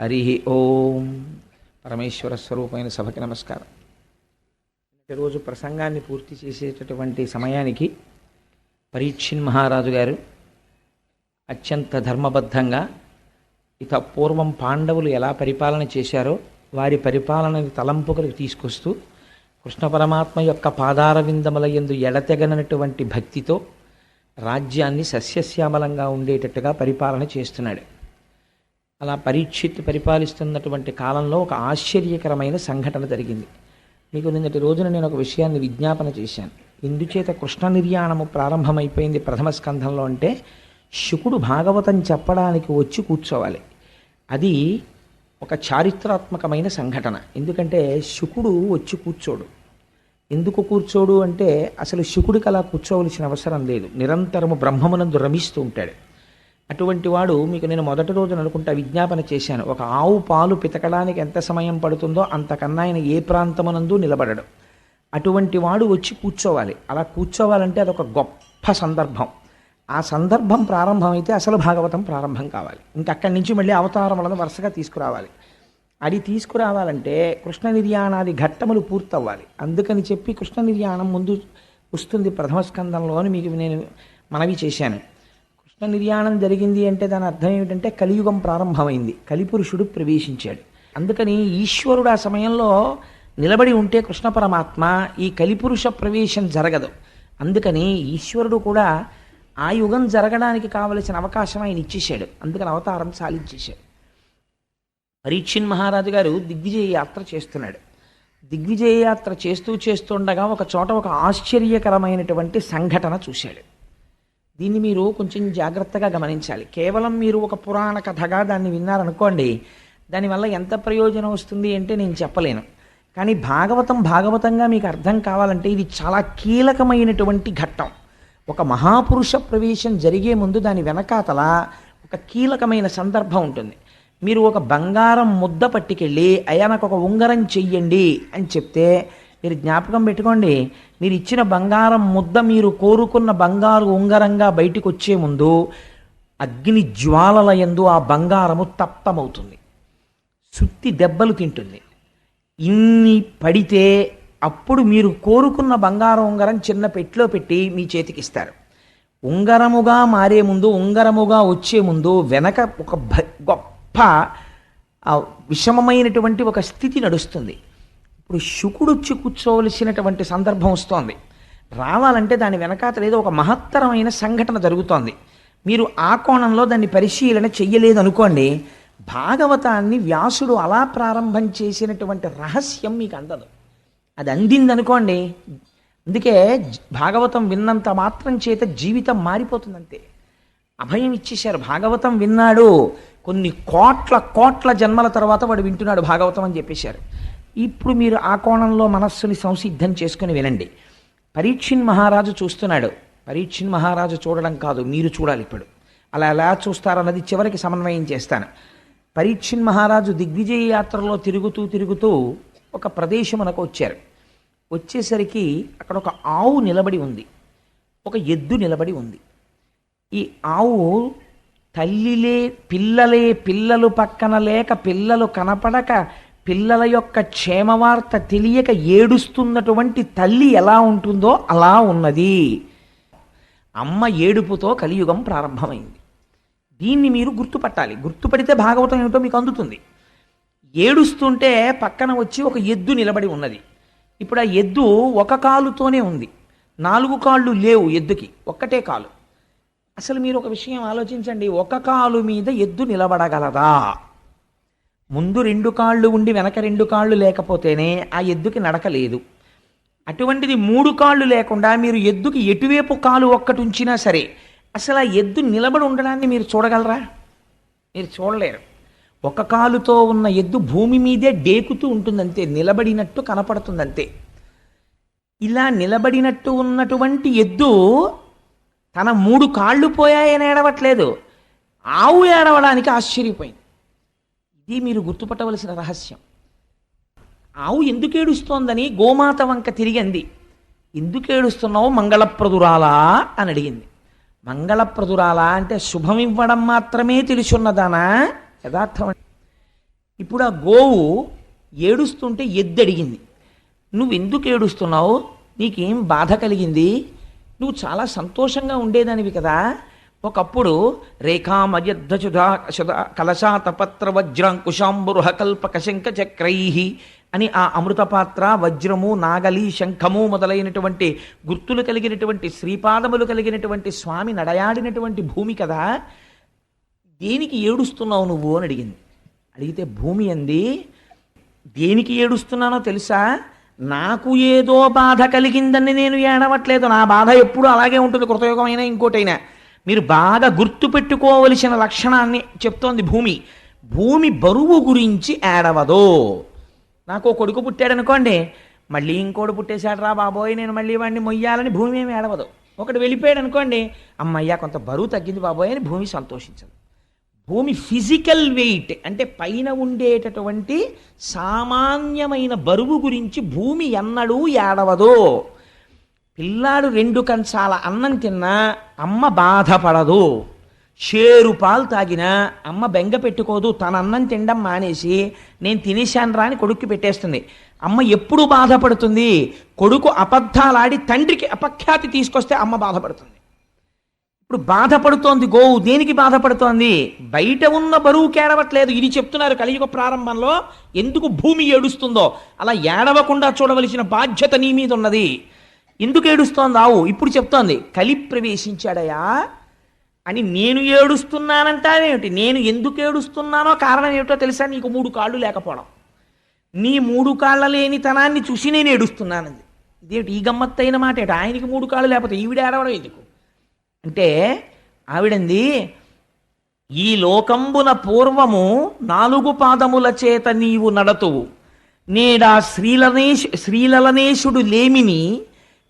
హరి ఓం. పరమేశ్వర స్వరూపమైన సభకి నమస్కారం. ఈరోజు ప్రసంగాన్ని పూర్తి చేసేటటువంటి సమయానికి పరీక్షిన్ మహారాజు గారు అత్యంత ధర్మబద్ధంగా ఇత పూర్వం పాండవులు ఎలా పరిపాలన చేశారో వారి పరిపాలనని తలంపుకలకు తీసుకొస్తూ కృష్ణ పరమాత్మ యొక్క పాదార విందముల యందు ఎడతెగనటువంటి భక్తితో రాజ్యాన్ని సస్యశ్యామలంగా ఉండేటట్టుగా పరిపాలన చేస్తున్నాడు. అలా పరీక్షిత్ పరిపాలిస్తున్నటువంటి కాలంలో ఒక ఆశ్చర్యకరమైన సంఘటన జరిగింది. మీకు నిన్నటి రోజున నేను ఒక విషయాన్ని విజ్ఞాపన చేశాను. ఇందుచేత కృష్ణ నిర్యాణము ప్రారంభమైపోయింది ప్రథమ స్కంధంలో అంటే శుకుడు భాగవతం చెప్పడానికి వచ్చి కూర్చోవాలి. అది ఒక చారిత్రాత్మకమైన సంఘటన. ఎందుకంటే శుకుడు వచ్చి కూర్చోడు. ఎందుకు కూర్చోడు అంటే అసలు శుకుడికి అలా కూర్చోవలసిన అవసరం లేదు. నిరంతరము బ్రహ్మమునందు రమిస్తూ ఉంటాడు. అటువంటి వాడు మీకు నేను మొదటి రోజున అనుకుంటా విజ్ఞాపన చేశాను. ఒక ఆవు పాలు పితకడానికి ఎంత సమయం పడుతుందో అంతకన్నా ఆయన ఏ ప్రాంతమునందు నిలబడడు. అటువంటి వాడు వచ్చి కూర్చోవాలి. అలా కూర్చోవాలంటే అదొక గొప్ప సందర్భం. ఆ సందర్భం ప్రారంభమైతే అసలు భాగవతం ప్రారంభం కావాలి. ఇంకక్కడి నుంచి మళ్ళీ అవతారములను వరుసగా తీసుకురావాలి. అది తీసుకురావాలంటే కృష్ణ నిర్యాణాది ఘట్టములు పూర్తవ్వాలి. అందుకని చెప్పి కృష్ణ నిర్యాణం ముందు వస్తుంది ప్రథమ స్కందంలో అని మీకు నేను మనవి చేశాను. కృష్ణ నిర్యాణం జరిగింది అంటే దాని అర్థం ఏమిటంటే కలియుగం ప్రారంభమైంది, కలిపురుషుడు ప్రవేశించాడు. అందుకని ఈశ్వరుడు ఆ సమయంలో నిలబడి ఉంటే కృష్ణ పరమాత్మ ఈ కలిపురుష ప్రవేశం జరగదు. అందుకని ఈశ్వరుడు కూడా ఆ యుగం జరగడానికి కావలసిన అవకాశం ఆయన ఇచ్చేశాడు. అందుకని అవతారం సాధించేశాడు. పరీక్షిన్ మహారాజు గారు దిగ్విజయ యాత్ర చేస్తున్నాడు. దిగ్విజయ యాత్ర చేస్తుండగా ఒక చోట ఒక ఆశ్చర్యకరమైనటువంటి సంఘటన చూశాడు. దీన్ని మీరు కొంచెం జాగ్రత్తగా గమనించాలి. కేవలం మీరు ఒక పురాణ కథగా దాన్ని విన్నారనుకోండి, దానివల్ల ఎంత ప్రయోజనం వస్తుంది అంటే నేను చెప్పలేను. కానీ భాగవతంగా మీకు అర్థం కావాలంటే ఇది చాలా కీలకమైనటువంటి ఘట్టం. ఒక మహాపురుష ప్రవేశం జరిగే ముందు దాని వెనకాతల ఒక కీలకమైన సందర్భం ఉంటుంది. మీరు ఒక బంగారం ముద్ద పట్టుకెళ్ళి అయ్యా నాకు ఒక ఉంగరం చెయ్యండి అని చెప్తే మీరు జ్ఞాపకం పెట్టుకోండి, మీరు ఇచ్చిన బంగారం ముద్ద మీరు కోరుకున్న బంగారు ఉంగరంగా బయటికి వచ్చే ముందు అగ్ని జ్వాలల యందు ఆ బంగారము తప్తమవుతుంది, సుత్తి దెబ్బలు తింటుంది. ఇన్ని పడితే అప్పుడు మీరు కోరుకున్న బంగారం ఉంగరం చిన్న పెట్టిలో పెట్టి మీ చేతికిస్తారు. ఉంగరముగా మారే ముందు, ఉంగరముగా వచ్చే ముందు వెనక ఒక గొప్ప విషమమైనటువంటి ఒక స్థితి నడుస్తుంది. ఇప్పుడు శుకుడు వచ్చి కూర్చోవలసినటువంటి సందర్భం వస్తోంది. రావాలంటే దాని వెనకాతల ఏదో ఒక మహత్తరమైన సంఘటన జరుగుతోంది. మీరు ఆ కోణంలో దాన్ని పరిశీలన చెయ్యలేదు అనుకోండి, భాగవతాన్ని వ్యాసుడు అలా ప్రారంభం చేసినటువంటి రహస్యం మీకు అందదు. అది అందిందనుకోండి, అందుకే భాగవతం విన్నంత మాత్రం చేత జీవితం మారిపోతుందంతే. అభయం ఇచ్చేశారు. భాగవతం విన్నాడు, కొన్ని కోట్ల జన్మల తర్వాత వాడు వింటున్నాడు భాగవతం అని చెప్పేశారు. ఇప్పుడు మీరు ఆ కోణంలో మనస్సుని సంసిద్ధం చేసుకుని వినండి. పరీక్షిన్ మహారాజు చూస్తున్నాడు. పరీక్షిన్ మహారాజు చూడడం కాదు, మీరు చూడాలి. ఇప్పుడు అలా ఎలా చూస్తారన్నది చివరికి సమన్వయం చేస్తాను. పరీక్షిన్ మహారాజు దిగ్విజయ యాత్రలో తిరుగుతూ ఒక ప్రదేశమునకు వచ్చారు. వచ్చేసరికి అక్కడ ఒక ఆవు నిలబడి ఉంది, ఒక ఎద్దు నిలబడి ఉంది. ఈ ఆవు పిల్లలు పక్కన లేక పిల్లలు కనపడక పిల్లల యొక్క క్షేమవార్త తెలియక ఏడుస్తున్నటువంటి తల్లి ఎలా ఉంటుందో అలా ఉన్నది. అమ్మ ఏడుపుతో కలియుగం ప్రారంభమైంది. దీన్ని మీరు గుర్తుపట్టాలి. గుర్తుపడితే భాగవతం ఏమిటో మీకు అందుతుంది. ఏడుస్తుంటే పక్కన వచ్చి ఒక ఎద్దు నిలబడి ఉన్నది. ఇప్పుడు ఆ ఎద్దు ఒక కాలుతోనే ఉంది, 4 కాళ్ళు లేవు ఎద్దుకి, ఒక్కటే కాలు. అసలు మీరు ఒక విషయం ఆలోచించండి, ఒక కాలు మీద ఎద్దు నిలబడగలదా? ముందు 2 కాళ్ళు ఉండి వెనక 2 కాళ్ళు లేకపోతేనే ఆ ఎద్దుకి నడక లేదు. అటువంటిది 3 కాళ్ళు లేకుండా మీరు ఎద్దుకి ఎటువైపు కాలు ఒక్కటి ఉంచినా సరే అసలు ఆ ఎద్దు నిలబడి ఉండడాన్ని మీరు చూడగలరా? మీరు చూడలేరు. ఒక కాలుతో ఉన్న ఎద్దు భూమి మీదే డేకుతూ ఉంటుందంతే, నిలబడినట్టు కనపడుతుందంతే. ఇలా నిలబడినట్టు ఉన్నటువంటి ఎద్దు తన 3 కాళ్ళు పోయాయని ఏడవట్లేదు, ఆవు ఏడవడానికి ఆశ్చర్యపోయింది. ఇది మీరు గుర్తుపట్టవలసిన రహస్యం. ఆవు ఎందుకు ఏడుస్తోందని గోమాత వంక తిరిగింది. ఎందుకు ఏడుస్తున్నావు మంగళప్రదురాలా అని అడిగింది. మంగళప్రదురాలా అంటే శుభమివ్వడం మాత్రమే తెలుసున్నదానా? యథార్థం. ఇప్పుడు ఆ గోవు ఏడుస్తుంటే ఎద్దు అడిగింది, నువ్వు ఎందుకు ఏడుస్తున్నావు, నీకేం బాధ కలిగింది, నువ్వు చాలా సంతోషంగా ఉండేదానివి కదా, ఒకప్పుడు రేఖామయద్ధుధా కలశాతపత్ర వజ్రాంకుశాంబురుహ కల్పక శంఖ చక్రై అని ఆ అమృతపాత్ర, వజ్రము, నాగలి, శంఖము మొదలైనటువంటి గుర్తులు కలిగినటువంటి శ్రీపాదములు కలిగినటువంటి స్వామి నడయాడినటువంటి భూమి కదా, దేనికి ఏడుస్తున్నావు నువ్వు అని అడిగింది. అడిగితే భూమి అంది, దేనికి ఏడుస్తున్నానో తెలుసా, నాకు ఏదో బాధ కలిగిందని నేను ఏడవట్లేదు, నా బాధ ఎప్పుడూ అలాగే ఉంటుంది, కృతయుగమైనా ఇంకోటైనా. మీరు బాగా గుర్తుపెట్టుకోవలసిన లక్షణాన్ని చెప్తోంది భూమి. భూమి బరువు గురించి ఏడవదు. నాకు కొడుకు పుట్టాడనుకోండి, మళ్ళీ ఇంకోటి పుట్టేశాడు రా బాబోయ్, నేను మళ్ళీ వాడిని మొయ్యాలని భూమి ఏమి ఏడవదు. ఒకటి వెళ్ళిపోయాడు అనుకోండి, అమ్మయ్యా కొంత బరువు తగ్గింది బాబోయ్ అని భూమి సంతోషించదు. భూమి ఫిజికల్ వెయిట్ అంటే పైన ఉండేటటువంటి సామాన్యమైన బరువు గురించి భూమి ఎన్నడూ ఏడవదు. పిల్లాడు 2 కంచాల అన్నం తిన్నా అమ్మ బాధపడదు, షేరు పాలు తాగినా అమ్మ బెంగ పెట్టుకోదు, తన అన్నం తినడం మానేసి నేను తినేశాను రా అని కొడుక్కి పెట్టేస్తుంది. అమ్మ ఎప్పుడు బాధపడుతుంది, కొడుకు అబద్ధాలాడి తండ్రికి అపఖ్యాతి తీసుకొస్తే అమ్మ బాధపడుతుంది. ఇప్పుడు బాధపడుతోంది గోవు, దేనికి బాధపడుతోంది, బయట ఉన్న బరువు కేడవట్లేదు. ఇది చెప్తున్నారు కలియుగ ప్రారంభంలో ఎందుకు భూమి ఏడుస్తుందో. అలా ఏడవకుండా చూడవలసిన బాధ్యత నీ మీద ఉన్నది. ఎందుకు ఏడుస్తోంది ఆవు, ఇప్పుడు చెప్తోంది కలి ప్రవేశించాడయా అని. నేను ఏడుస్తున్నానంటావేమిటి, నేను ఎందుకు ఏడుస్తున్నానో కారణం ఏమిటో తెలుసా, నీకు 3 కాళ్ళు లేకపోవడం. నీ 3 కాళ్ళ లేనితనాన్ని చూసి నేను ఏడుస్తున్నానంది. ఇదేమిటి ఈ గమ్మత్తైన మాట ఏమిటి, ఆయనకి 3 కాళ్ళు లేకపోతే ఈవిడ ఏడవడం ఎందుకు అంటే, ఆవిడంది, ఈ లోకంబున పూర్వము 4 పాదముల చేత నీవు నడతువు, నేడా శ్రీలలనేశుడు లేమిని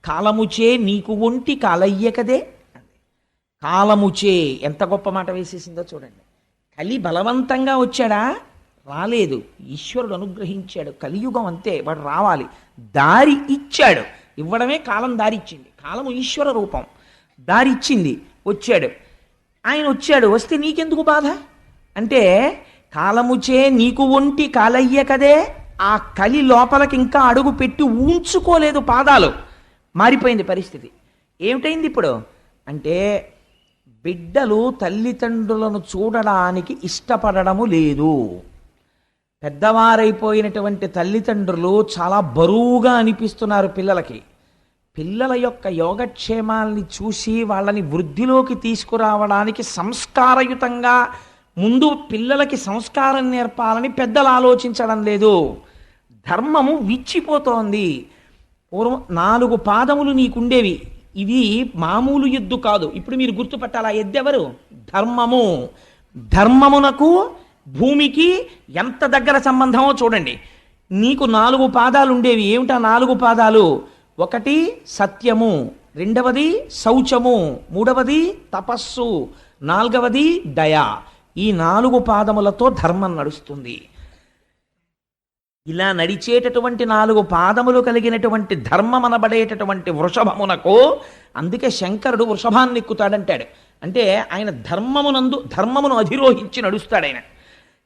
కాలముచే నీకు ఒంటి కాలయ్యకదే. కాలముచే ఎంత గొప్ప మాట వేసేసిందో చూడండి. కలి బలవంతంగా వచ్చాడా, రాలేదు, ఈశ్వరుడు అనుగ్రహించాడు. కలియుగం అంతే, వాడు రావాలి, దారి ఇచ్చాడు. ఇవ్వడమే కాలం దారి ఇచ్చింది. కాలము ఈశ్వర రూపం, దారి ఇచ్చింది, వచ్చాడు. ఆయన వచ్చాడు, వస్తే నీకెందుకు బాధ అంటే, కాలముచే నీకు ఒంటి కాలయ్య కదే. ఆ కలి లోపలికి ఇంకా అడుగు పెట్టి ఉంచుకోలేదు, పాదాలు మారిపోయింది పరిస్థితి. ఏమిటైంది ఇప్పుడు అంటే, బిడ్డలు తల్లిదండ్రులను చూడడానికి ఇష్టపడము లేదు. పెద్దవారైపోయినటువంటి తల్లిదండ్రులు చాలా బరువుగా అనిపిస్తున్నారు పిల్లలకి. పిల్లల యొక్క యోగక్షేమాల్ని చూసి వాళ్ళని వృద్ధిలోకి తీసుకురావడానికి సంస్కారయుతంగా ముందు పిల్లలకి సంస్కారం నేర్పాలని పెద్దలు ఆలోచించడం లేదు. ధర్మము విచ్చిపోతోంది. పూర్వం 4 పాదములు నీకుండేవి, ఇవి మామూలు ఎద్దు కాదు. ఇప్పుడు మీరు గుర్తుపట్టాలి, ఆ ఎద్దెవరు, ధర్మము. ధర్మమునకు భూమికి ఎంత దగ్గర సంబంధమో చూడండి. నీకు 4 పాదాలు ఉండేవి. ఏమిటా 4 పాదాలు, ఒకటి సత్యము, రెండవది శౌచము, మూడవది తపస్సు, 4వది దయ. ఈ 4 పాదములతో ధర్మం నడుస్తుంది. ఇలా నడిచేటటువంటి 4 పాదములు కలిగినటువంటి ధర్మం అనబడేటటువంటి వృషభమునకు, అందుకే శంకరుడు వృషభాన్ని ఎక్కుతాడంటాడు. అంటే ఆయన ధర్మమును అధిరోహించి నడుస్తాడు ఆయన.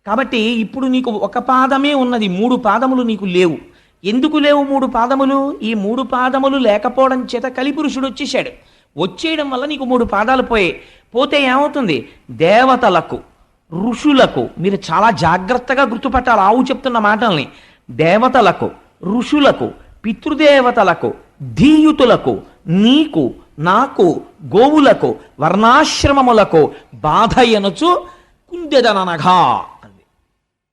కాబట్టి ఇప్పుడు నీకు 1 పాదమే ఉన్నది, 3 పాదములు నీకు లేవు. ఎందుకు లేవు 3 పాదములు? ఈ 3 పాదములు లేకపోవడం చేత కలిపురుషుడు వచ్చేసాడు. వచ్చేయడం వల్ల నీకు 3 పాదాలు పోతే ఏమవుతుంది, దేవతలకు, ఋషులకు, మీరు చాలా జాగ్రత్తగా గుర్తుపట్టాలి ఆవు చెప్తున్న మాటల్ని, దేవతలకు, ఋషులకు, పితృదేవతలకు, ధీయుతులకు, నీకు, నాకు, గోవులకు, వర్ణాశ్రమములకు బాధ ఎనుచు కుందెదననగా అంది.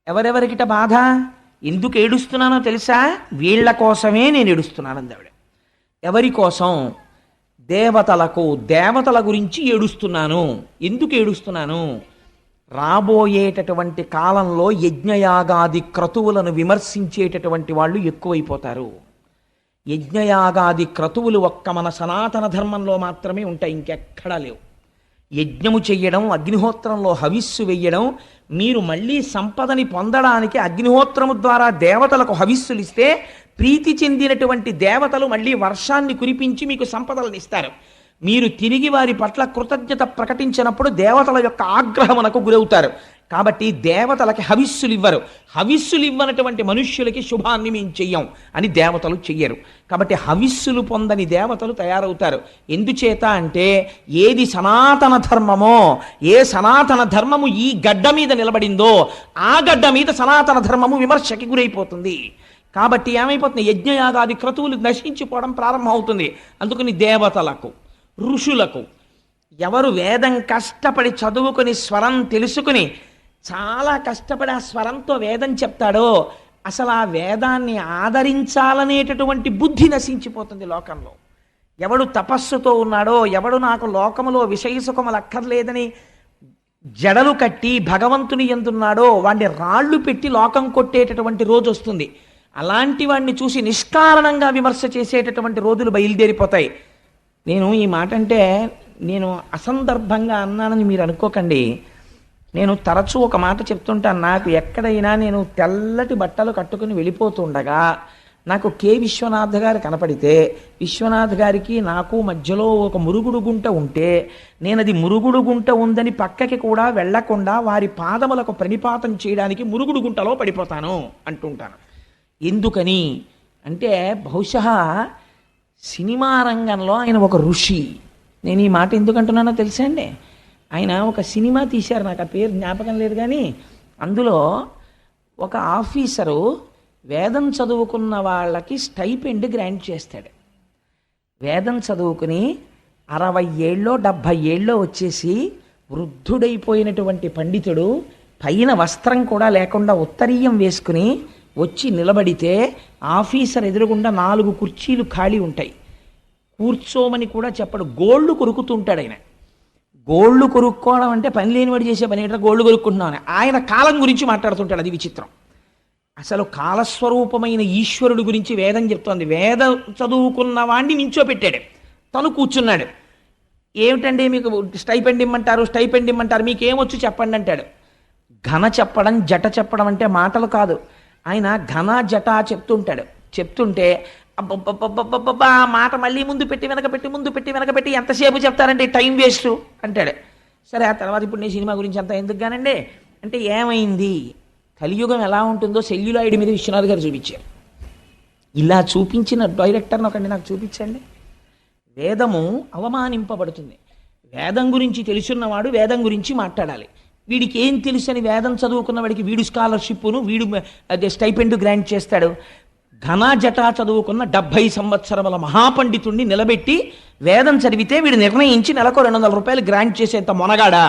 ఎవరెవరికిట బాధ, ఎందుకు ఏడుస్తున్నానో తెలుసా, వీళ్ల కోసమే నేను ఏడుస్తున్నానంది ఆవిడ. ఎవరి కోసం, దేవతలకు, దేవతల గురించి ఏడుస్తున్నాను. ఎందుకు ఏడుస్తున్నాను, రాబోయేటటువంటి కాలంలో యజ్ఞయాగాది క్రతువులను విమర్శించేటటువంటి వాళ్ళు ఎక్కువైపోతారు. యజ్ఞయాగాది క్రతువులు ఒక్క మన సనాతన ధర్మంలో మాత్రమే ఉంటాయి, ఇంకెక్కడా లేవు. యజ్ఞము చెయ్యడం, అగ్నిహోత్రంలో హవిస్సు వెయ్యడం, మీరు మళ్ళీ సంపదని పొందడానికి అగ్నిహోత్రము ద్వారా దేవతలకు హవిస్సులు ఇస్తే ప్రీతి చెందినటువంటి దేవతలు మళ్ళీ వర్షాన్ని కురిపించి మీకు సంపదలను ఇస్తారు. మీరు తిరిగి వారి పట్ల కృతజ్ఞత ప్రకటించినప్పుడు దేవతల యొక్క ఆగ్రహమునకు గురవుతారు. కాబట్టి దేవతలకి హవిస్సులు ఇవ్వరు. హవిస్సులు ఇవ్వనటువంటి మనుష్యులకి శుభాన్ని మేము చెయ్యం అని దేవతలు చెయ్యరు. కాబట్టి హవిస్సులు పొందని దేవతలు తయారవుతారు. ఎందుచేత అంటే ఏది సనాతన ధర్మమో, ఏ సనాతన ధర్మము ఈ గడ్డ మీద నిలబడిందో ఆ గడ్డ మీద సనాతన ధర్మము విమర్శకి గురైపోతుంది. కాబట్టి ఏమైపోతుంది, యజ్ఞయాగాది క్రతువులు నశించిపోవడం ప్రారంభమవుతుంది. అందుకని దేవతలకు, ఋషులకు, ఎవరు వేదం కష్టపడి చదువుకుని స్వరం తెలుసుకుని చాలా కష్టపడి ఆ స్వరంతో వేదం చెప్తాడో అసలు ఆ వేదాన్ని ఆదరించాలనేటటువంటి బుద్ధి నశించిపోతుంది లోకంలో. ఎవడు తపస్సుతో ఉన్నాడో, ఎవడు నాకు లోకములో విషయసుఖములు అక్కర్లేదని జడలు కట్టి భగవంతుని ఎందున్నాడో వాడిని రాళ్ళు పెట్టి లోకం కొట్టేటటువంటి రోజు వస్తుంది. అలాంటి వాడిని చూసి నిష్కారణంగా విమర్శ చేసేటటువంటి రోజులు బయలుదేరిపోతాయి. నేను ఈ మాట అంటే నేను అసందర్భంగా అన్నానని మీరు అనుకోకండి. నేను తరచూ ఒక మాట చెప్తుంటాను. నాకు ఎక్కడైనా నేను తెల్లటి బట్టలు కట్టుకుని వెళ్ళిపోతుండగా నాకు కె విశ్వనాథ్ గారు కనపడితే, విశ్వనాథ్ గారికి నాకు మధ్యలో ఒక మురుగుడు గుంట ఉంటే నేను అది మురుగుడు గుంట ఉందని పక్కకి కూడా వెళ్లకుండా వారి పాదములకు ప్రణిపాతం చేయడానికి మురుగుడు గుంటలో పడిపోతాను అంటుంటాను. ఎందుకని అంటే బహుశా సినిమా రంగంలో ఆయన ఒక ఋషి. నేను ఈ మాట ఎందుకు అంటున్నానో తెలుసా అండి? ఆయన ఒక సినిమా తీశారు, నాకు ఆ పేరు జ్ఞాపకం లేదు, కానీ అందులో ఒక ఆఫీసరు వేదం చదువుకున్న వాళ్ళకి స్టైపెండ్ గ్రాంట్ చేస్తాడు. వేదం చదువుకుని 60 ఏళ్ళో 70 ఏళ్ళో వచ్చేసి వృద్ధుడైపోయినటువంటి పండితుడు పైన వస్త్రం కూడా లేకుండా ఉత్తరీయం వేసుకుని వచ్చి నిలబడితే ఆఫీసర్ ఎదురుగుండా 4 కుర్చీలు ఖాళీ ఉంటాయి. కూర్చోమని కూడా చెప్పడు, గోళ్ళు కొరుకుతుంటాడు ఆయన. గోళ్ళు కొరుక్కోవడం అంటే పని లేనివాడు చేసే పని ఏంటో గోళ్ళు కొరుక్కుంటున్నామని. ఆయన కాలం గురించి మాట్లాడుతుంటాడు, అది విచిత్రం. అసలు కాలస్వరూపమైన ఈశ్వరుడు గురించి వేదం చెప్తోంది. వేదం చదువుకున్న వాడిని నించోపెట్టాడు, తను కూర్చున్నాడు. ఏమిటండి మీకు స్టైపెండ్ ఇమ్మంటారు, స్టైపెండ్ ఇమ్మంటారు, మీకేమొచ్చు చెప్పండి అంటాడు. ఘన చెప్పడం, జట చెప్పడం అంటే మాటలు కాదు. ఆయన ఘన జట చెప్తుంటాడు. చెప్తుంటే అబ్బబ్బబ్బబ్బబ్బా మాట మళ్ళీ ముందు పెట్టి వెనకబెట్టి, ముందు పెట్టి వెనకబెట్టి ఎంతసేపు చెప్తారంటే టైం వేస్ట్ అంటాడు. సరే, ఆ తర్వాత ఇప్పుడు నేను సినిమా గురించి అంతా ఎందుకు కానండి అంటే ఏమైంది, కలియుగం ఎలా ఉంటుందో సెల్యులాయిడ్ మీద విశ్వనాథ్ గారు చూపించారు. ఇలా చూపించిన డైరెక్టర్ని ఒకటి నాకు చూపించండి. వేదము అవమానింపబడుతుంది. వేదం గురించి తెలుసున్నవాడు వేదం గురించి మాట్లాడాలి. వీడికి ఏం తెలుసు అని వేదం చదువుకున్న వాడికి వీడు స్కాలర్షిప్ను వీడు అదే స్టైపెండ్ గ్రాంట్ చేస్తాడు. ఘన జటా చదువుకున్న 70 సంవత్సరముల మహాపండితుణ్ణి నిలబెట్టి వేదం చదివితే వీడు నిర్ణయించి నెలకు 200 రూపాయలు గ్రాంట్ చేసేంత మొనగాడా.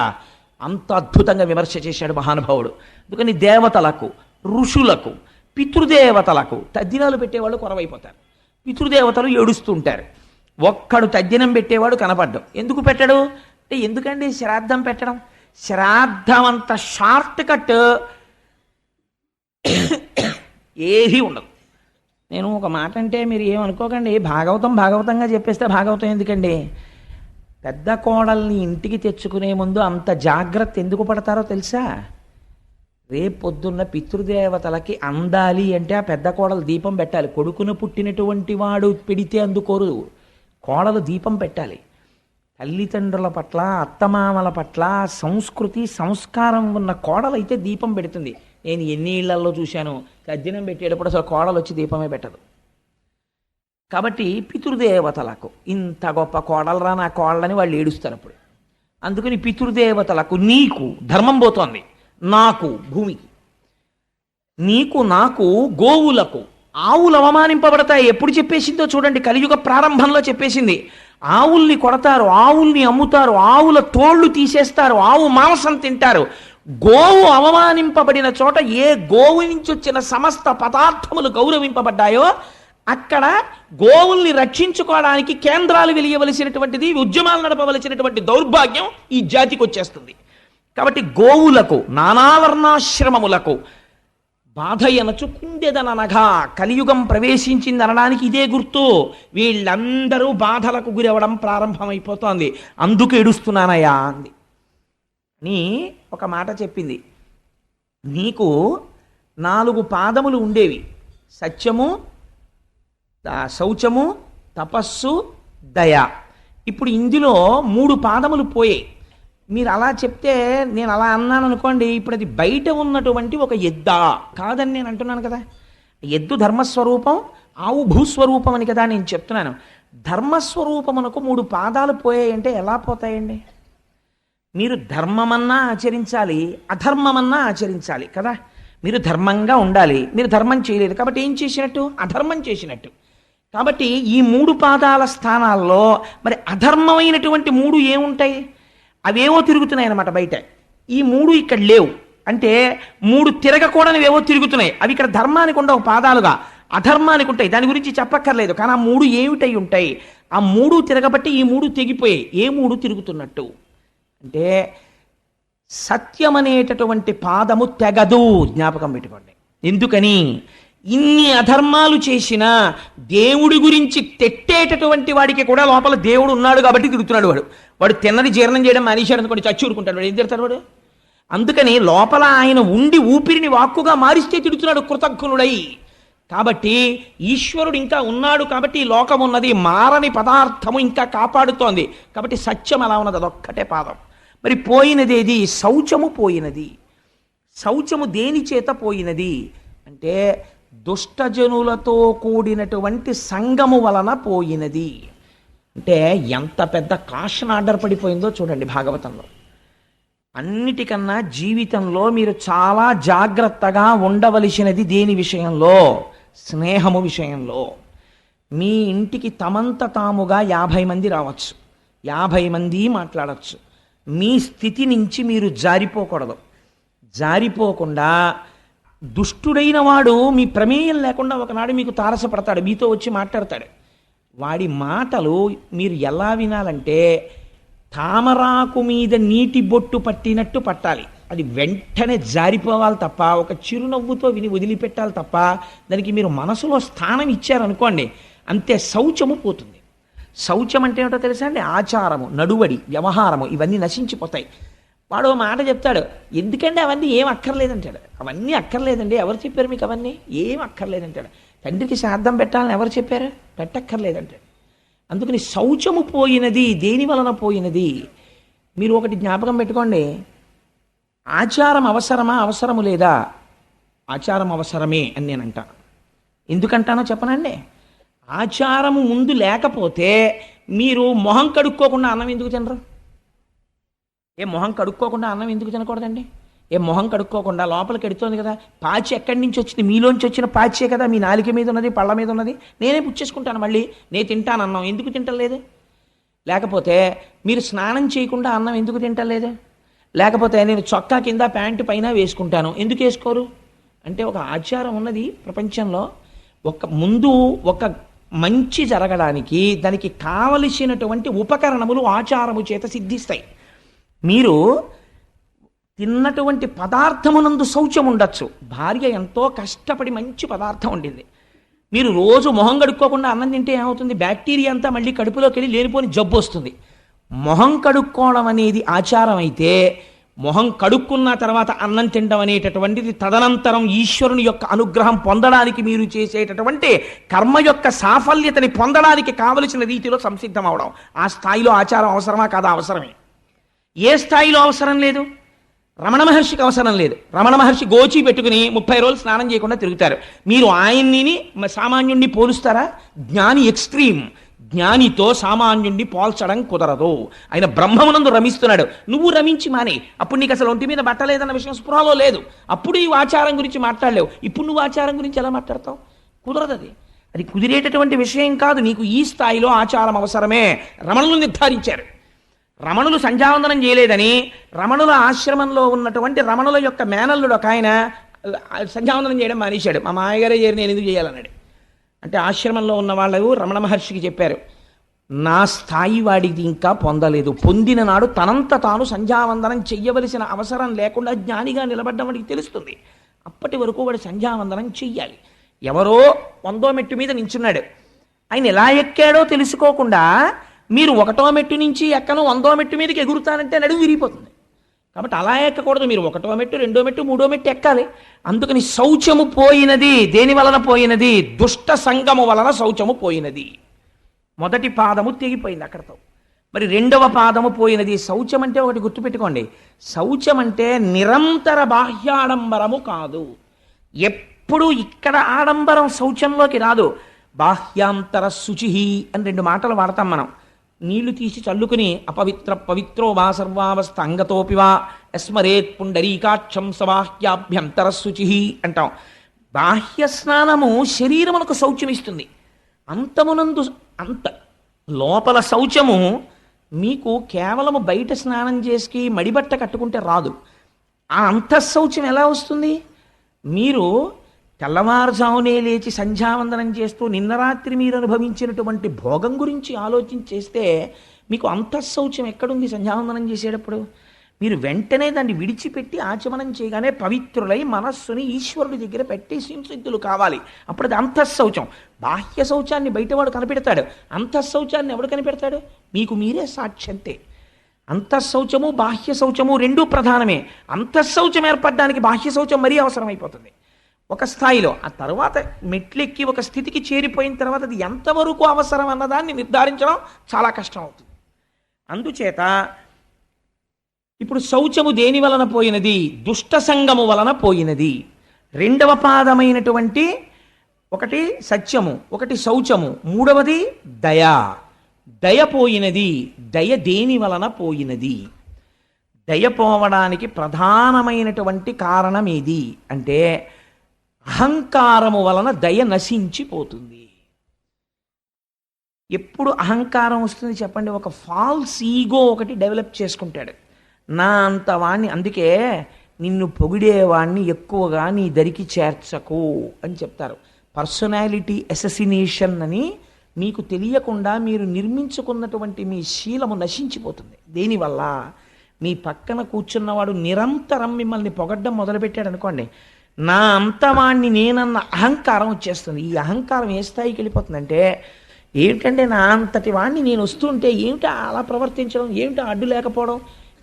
అంత అద్భుతంగా విమర్శ చేశాడు మహానుభావుడు. అందుకని దేవతలకు, ఋషులకు, పితృదేవతలకు తద్దినాలు పెట్టేవాళ్ళు కొరవైపోతారు. పితృదేవతలు ఏడుస్తుంటారు. ఒక్కడు తద్దినం పెట్టేవాడు కనపడ్డం. ఎందుకు పెట్టడు అంటే, ఎందుకండి శ్రాద్ధం పెట్టడం? శ్రాద్ధం అంత షార్ట్ కట్ ఏది ఉండదు. నేను ఒక మాట అంటే మీరు ఏమనుకోకండి, భాగవతంగా చెప్పేస్తే భాగవతం ఎందుకండి? పెద్ద కోడల్ని ఇంటికి తెచ్చుకునే ముందు అంత జాగ్రత్త ఎందుకు పడతారో తెలుసా? రేపొద్దున్న పితృదేవతలకి అందాలి అంటే ఆ పెద్ద కోడలు దీపం పెట్టాలి. కొడుకును పుట్టినటువంటి వాడు పెడితే అందుకోరు, కోడలు దీపం పెట్టాలి. తల్లిదండ్రుల పట్ల, అత్తమామల పట్ల సంస్కృతి సంస్కారం ఉన్న కోడలైతే దీపం పెడుతుంది. నేను ఎన్ని ఇళ్లలో చూశాను, తద్దినం పెట్టేటప్పుడు అసలు కోడలు వచ్చి దీపమే పెట్టదు. కాబట్టి పితృదేవతలకు ఇంత గొప్ప కోడలరా నా కోడలని వాళ్ళు ఏడుస్తారు అప్పుడు. అందుకని పితృదేవతలకు నీకు ధర్మం పోతోంది, నాకు భూమికి, నీకు నాకు గోవులకు. ఆవులు అవమానింపబడతాయి. ఎప్పుడు చెప్పేసిందో చూడండి, కలియుగ ప్రారంభంలో చెప్పేసింది. ఆవుల్ని కొడతారు, ఆవుల్ని అమ్ముతారు, ఆవుల తోళ్లు తీసేస్తారు, ఆవు మాంసం తింటారు. గోవు అవమానింపబడిన చోట ఏ గోవు నుంచి వచ్చిన సమస్త పదార్థములు గౌరవింపబడ్డాయో అక్కడ గోవుల్ని రక్షించుకోవడానికి కేంద్రాలు వెలియవలసినటువంటిది, ఉద్యమాలు నడపవలసినటువంటి దౌర్భాగ్యం ఈ జాతికి వచ్చేస్తుంది. కాబట్టి గోవులకు, నానావర్ణాశ్రమములకు బాధయనచు కుండెదననగా కలియుగం ప్రవేశించింది అనడానికి ఇదే గుర్తు. వీళ్ళందరూ బాధలకు గురవడం ప్రారంభమైపోతోంది. అందుకు ఏడుస్తున్నానయ్యా అంది అని ఒక మాట చెప్పింది. నీకు 4 పాదములు ఉండేవి, సత్యము, శౌచము, తపస్సు, దయ. ఇప్పుడు ఇందులో 3 పాదములు పోయాయి. మీరు అలా చెప్తే నేను అలా అన్నాను అనుకోండి, ఇప్పుడు అది బయట ఉన్నటువంటి ఒక ఎద్దా కాదని నేను అంటున్నాను కదా. ఎద్దు ధర్మస్వరూపం, ఆవు భూస్వరూపం అని కదా నేను చెప్తున్నాను. ధర్మస్వరూపమునకు 3 పాదాలు పోయాయంటే ఎలా పోతాయండి? మీరు ధర్మమన్నా ఆచరించాలి, అధర్మమన్నా ఆచరించాలి కదా. మీరు ధర్మంగా ఉండాలి, మీరు ధర్మం చేయలేదు కాబట్టి ఏం చేసినట్టు? అధర్మం చేసినట్టు. కాబట్టి ఈ 3 పాదాల స్థానాల్లో మరి అధర్మమైనటువంటి 3 ఏముంటాయి? అవేవో తిరుగుతున్నాయి అన్నమాట బయట. ఈ 3 ఇక్కడ లేవు అంటే 3 తిరగకూడనివేవో తిరుగుతున్నాయి. అవి ఇక్కడ ధర్మానికి ఉండవు పాదాలుగా, అధర్మానికి ఉంటాయి. దాని గురించి చెప్పక్కర్లేదు. కానీ ఆ 3 ఏమిటై ఉంటాయి? ఆ 3 తిరగబట్టి ఈ 3 తెగిపోయాయి. ఏ 3 తిరుగుతున్నట్టు అంటే సత్యం అనేటటువంటి పాదము తెగదు. జ్ఞాపకం పెట్టుకోండి. ఎందుకని? ఇన్ని అధర్మాలు చేసినా దేవుడి గురించి తెట్టేటటువంటి వాడికి కూడా లోపల దేవుడు ఉన్నాడు కాబట్టి తిరుగుతున్నాడు. వాడు తిన్నది జీర్ణం చేయడం మానేశాడు అనుకోండి, చచ్చి ఊరుకుంటాడు. వాడు ఏం తిడతాడు వాడు? అందుకని లోపల ఆయన ఉండి ఊపిరిని వాక్కుగా మారిస్తే తిడుతున్నాడు కృతజ్ఞుడై. కాబట్టి ఈశ్వరుడు ఇంకా ఉన్నాడు కాబట్టి ఈ లోకం ఉన్నది, మారని పదార్థము ఇంకా కాపాడుతోంది కాబట్టి సత్యం అలా ఉన్నది. అదొక్కటే పాదం. మరి పోయినది ఏది? శౌచము పోయినది. శౌచము దేని చేత పోయినది అంటే దుష్టజనులతో కూడినటువంటి సంగము వలన పోయినది. అంటే ఎంత పెద్ద కాషన్ ఆర్డర్ పడిపోయిందో చూడండి భాగవతంలో. అన్నిటికన్నా జీవితంలో మీరు చాలా జాగ్రత్తగా ఉండవలసినది దేని విషయంలో? స్నేహము విషయంలో. మీ ఇంటికి తమంత తాముగా 50 మంది రావచ్చు, 50 మంది మాట్లాడచ్చు. మీ స్థితి నుంచి మీరు జారిపోకూడదు. జారిపోకుండా దుష్టుడైన వాడు మీ ప్రమేయం లేకుండా ఒకనాడు మీకు తారసపడతాడు, మీతో వచ్చి మాట్లాడతాడు. వాడి మాటలు మీరు ఎలా వినాలంటే తామరాకు మీద నీటి బొట్టు పట్టినట్టు పట్టాలి. అది వెంటనే జారిపోవాలి తప్ప, ఒక చిరునవ్వుతో విని వదిలిపెట్టాలి తప్ప దానికి మీరు మనసులో స్థానం ఇచ్చారనుకోండి అంతే, శౌచము పోతుంది. శౌచం అంటే ఏమిటో తెలుసా అండి? ఆచారము, నడువడి, వ్యవహారము ఇవన్నీ నశించిపోతాయి. వాడు మాట చెప్తాడు, ఎందుకంటే అవన్నీ ఏం అక్కర్లేదంటాడు. అవన్నీ అక్కర్లేదండి, ఎవరు చెప్పారు మీకు? అవన్నీ ఏం అక్కర్లేదంటాడు. తండ్రికి శ్రాద్ధం పెట్టాలని ఎవరు చెప్పారు? పెట్టక్కర్లేదంటాడు. అందుకని శౌచము పోయినది. దేని వలన పోయినది? మీరు ఒకటి జ్ఞాపకం పెట్టుకోండి, ఆచారం అవసరమా అవసరము లేదా? ఆచారం అవసరమే అని నేను అంటాను. ఎందుకంటానో చెప్పనండి. ఆచారము ముందు లేకపోతే మీరు మొహం కడుక్కోకుండా అన్నం ఎందుకు తినరు? మొహం కడుక్కోకుండా అన్నం ఎందుకు తినకూడదండి? మొహం కడుక్కోకుండా లోపలికి ఎడుతోంది కదా, పాచి ఎక్కడి నుంచి వచ్చింది? మీలోంచి వచ్చిన పాచే కదా మీ నాలిక మీద ఉన్నది, పళ్ళ మీద ఉన్నది. నేనే పుచ్చేసుకుంటాను, మళ్ళీ నేను తింటాను అన్నం. ఎందుకు తింటలేదు? లేకపోతే మీరు స్నానం చేయకుండా అన్నం ఎందుకు తింటలేదు? లేకపోతే నేను చొక్కా కింద ప్యాంటు పైన వేసుకుంటాను, ఎందుకు వేసుకోరు? అంటే ఒక ఆచారం ఉన్నది ప్రపంచంలో. ముందు ఒక మంచి జరగడానికి దానికి కావలసినటువంటి ఉపకరణములు ఆచారము చేత సిద్ధిస్తాయి. మీరు తిన్నటువంటి పదార్థమునందు శౌచం ఉండొచ్చు. భార్య ఎంతో కష్టపడి మంచి పదార్థం వండింది, మీరు రోజు మొహం కడుక్కోకుండా అన్నం తింటే ఏమవుతుంది? బ్యాక్టీరియా అంతా మళ్ళీ కడుపులోకి వెళ్ళి లేనిపోని జబ్బు వస్తుంది. మొహం కడుక్కోవడం అనేది ఆచారం అయితే, మొహం కడుక్కున్న తర్వాత అన్నం తినడం అనేటటువంటిది తదనంతరం ఈశ్వరుని యొక్క అనుగ్రహం పొందడానికి మీరు చేసేటటువంటి కర్మ యొక్క సాఫల్యతని పొందడానికి కావలసిన రీతిలో సంసిద్ధం అవడం. ఆ స్థాయిలో ఆచారం అవసరమా కాదా? అవసరమే. ఏ స్థాయిలో అవసరం లేదు? రమణ మహర్షికి అవసరం లేదు. రమణ మహర్షి గోచి పెట్టుకుని 30 రోజులు స్నానం చేయకుండా తిరుగుతారు. మీరు ఆయన్ని సామాన్యుణ్ణి పోలుస్తారా? జ్ఞాని ఎక్స్ట్రీమ్. జ్ఞానితో సామాన్యుణ్ణి పోల్చడం కుదరదు. ఆయన బ్రహ్మమునందు రమిస్తున్నాడు, నువ్వు రమించి మానే. అప్పుడు నీకు అసలు ఒంటి మీద బట్టలేదన్న విషయం స్పృహలో లేదు. అప్పుడు ఈ ఆచారం గురించి మాట్లాడలేవు. ఇప్పుడు నువ్వు ఆచారం గురించి ఎలా మాట్లాడతావు? కుదరదు. అది కుదిరేటటువంటి విషయం కాదు. నీకు ఈ స్థాయిలో ఆచారం అవసరమే. రమణులు నిర్ధారించారు. రమణులు సంధ్యావందనం చేయలేదని రమణుల ఆశ్రమంలో ఉన్నటువంటి రమణుల యొక్క మేనల్లుడు ఒక ఆయన సంధ్యావందనం చేయడం మానేశాడు. మా మాయగారే చేరి నేను ఎందుకు చేయాలన్నాడు. అంటే ఆశ్రమంలో ఉన్న వాళ్ళు రమణ మహర్షికి చెప్పారు, నా స్థాయి వాడికి ఇంకా పొందలేదు. పొందిన నాడు తనంత తాను సంధ్యావందనం చెయ్యవలసిన అవసరం లేకుండా జ్ఞానిగా నిలబడ్డం వాడికి తెలుస్తుంది. అప్పటి వరకు వాడు సంధ్యావందనం చెయ్యాలి. ఎవరో 100వ మెట్టు మీద నించున్నాడు, ఆయన ఎలా ఎక్కాడో తెలుసుకోకుండా మీరు 1వ మెట్టు నుంచి ఎక్కను 100వ మెట్టు మీదకి ఎగురుతానంటే నడుము విరిగిపోతుంది. కాబట్టి అలా ఎక్కకూడదు. మీరు 1వ మెట్టు, 2వ మెట్టు, 3వ మెట్టు ఎక్కాలి. అందుకని శౌచము పోయినది. దేని వలన పోయినది? దుష్ట సంగము వలన శౌచము పోయినది. మొదటి పాదము తెగిపోయింది అక్కడతో. మరి రెండవ పాదము పోయినది. శౌచం అంటే ఒకటి గుర్తుపెట్టుకోండి, శౌచం అంటే నిరంతర బాహ్యాడంబరము కాదు. ఎప్పుడు ఇక్కడ ఆడంబరం శౌచంలోకి రాదు. బాహ్యాంతర శుచి అని రెండు మాటలు వాడతాం మనం. నీళ్లు తీసి చల్లుకుని అపవిత్ర పవిత్రో వా సర్వావస్థ అంగతోపివా యస్మరేత్ పుండరీకాక్షం సబాహ్యాభ్యంతర శుచి అంటాం. బాహ్య స్నానము శరీరమునకు శౌచమిస్తుంది. అంతమునందు అంత లోపల శౌచము మీకు కేవలము బయట స్నానం చేసి మడిబట్ట కట్టుకుంటే రాదు. ఆ అంతఃశౌచం ఎలా వస్తుంది? మీరు తెల్లవారుజామునే లేచి సంధ్యావందనం చేస్తూ నిన్న రాత్రి మీరు అనుభవించినటువంటి భోగం గురించి ఆలోచించేస్తే మీకు అంతఃశౌచం ఎక్కడుంది? సంధ్యావందనం చేసేటప్పుడు మీరు వెంటనే దాన్ని విడిచిపెట్టి ఆచమనం చేయగానే పవిత్రులై మనస్సుని ఈశ్వరుడి దగ్గర పెట్టి సంసిద్ధులు కావాలి. అప్పుడు అది అంతఃశౌచం. బాహ్య శౌచాన్ని బయటవాడు కనిపెడతాడు, అంతఃశౌచాన్ని ఎవడు కనిపెడతాడు? మీకు మీరే సాక్ష్యంతే. అంతఃశౌచము బాహ్య శౌచము రెండూ ప్రధానమే. అంతఃశౌచం ఏర్పడడానికి బాహ్య శౌచం మరీ అవసరమైపోతుంది ఒక స్థాయిలో. ఆ తర్వాత మెట్లెక్కి ఒక స్థితికి చేరిపోయిన తర్వాత అది ఎంతవరకు అవసరం అన్నదాన్ని నిర్ధారించడం చాలా కష్టం అవుతుంది. అందుచేత ఇప్పుడు శౌచము దేని వలన పోయినది? దుష్ట సంగము వలన పోయినది. రెండవ పాదమైనటువంటి ఒకటి సత్యము, ఒకటి శౌచము, మూడవది దయ. దయ పోయినది. దయ దేని వలన పోయినది? దయ పోవడానికి ప్రధానమైనటువంటి కారణం ఏది అంటే అహంకారము వలన దయ నశించిపోతుంది. ఎప్పుడు అహంకారం వస్తుంది చెప్పండి? ఒక ఫాల్స్ ఈగో ఒకటి డెవలప్ చేసుకుంటాడు. నా అంత వాణ్ణి, అందుకే నిన్ను పొగిడేవాణ్ణి ఎక్కువగా నీ దరికి చేర్చకు అని చెప్తారు. పర్సనాలిటీ అసెసినేషన్ అని మీకు తెలియకుండా మీరు నిర్మించుకున్నటువంటి మీ శీలము నశించిపోతుంది. దేనివల్ల? మీ పక్కన కూర్చున్నవాడు నిరంతరం మిమ్మల్ని పొగడ్డం మొదలుపెట్టాడు అనుకోండి, నా అంతవాణ్ణి నేనన్న అహంకారం వచ్చేస్తుంది. ఈ అహంకారం ఏ స్థాయికి వెళ్ళిపోతుందంటే, ఏమిటంటే నా అంతటి వాణ్ణి నేను వస్తుంటే ఏమిటి అలా ప్రవర్తించడం, ఏమిటి అడ్డు లేకపోవడం,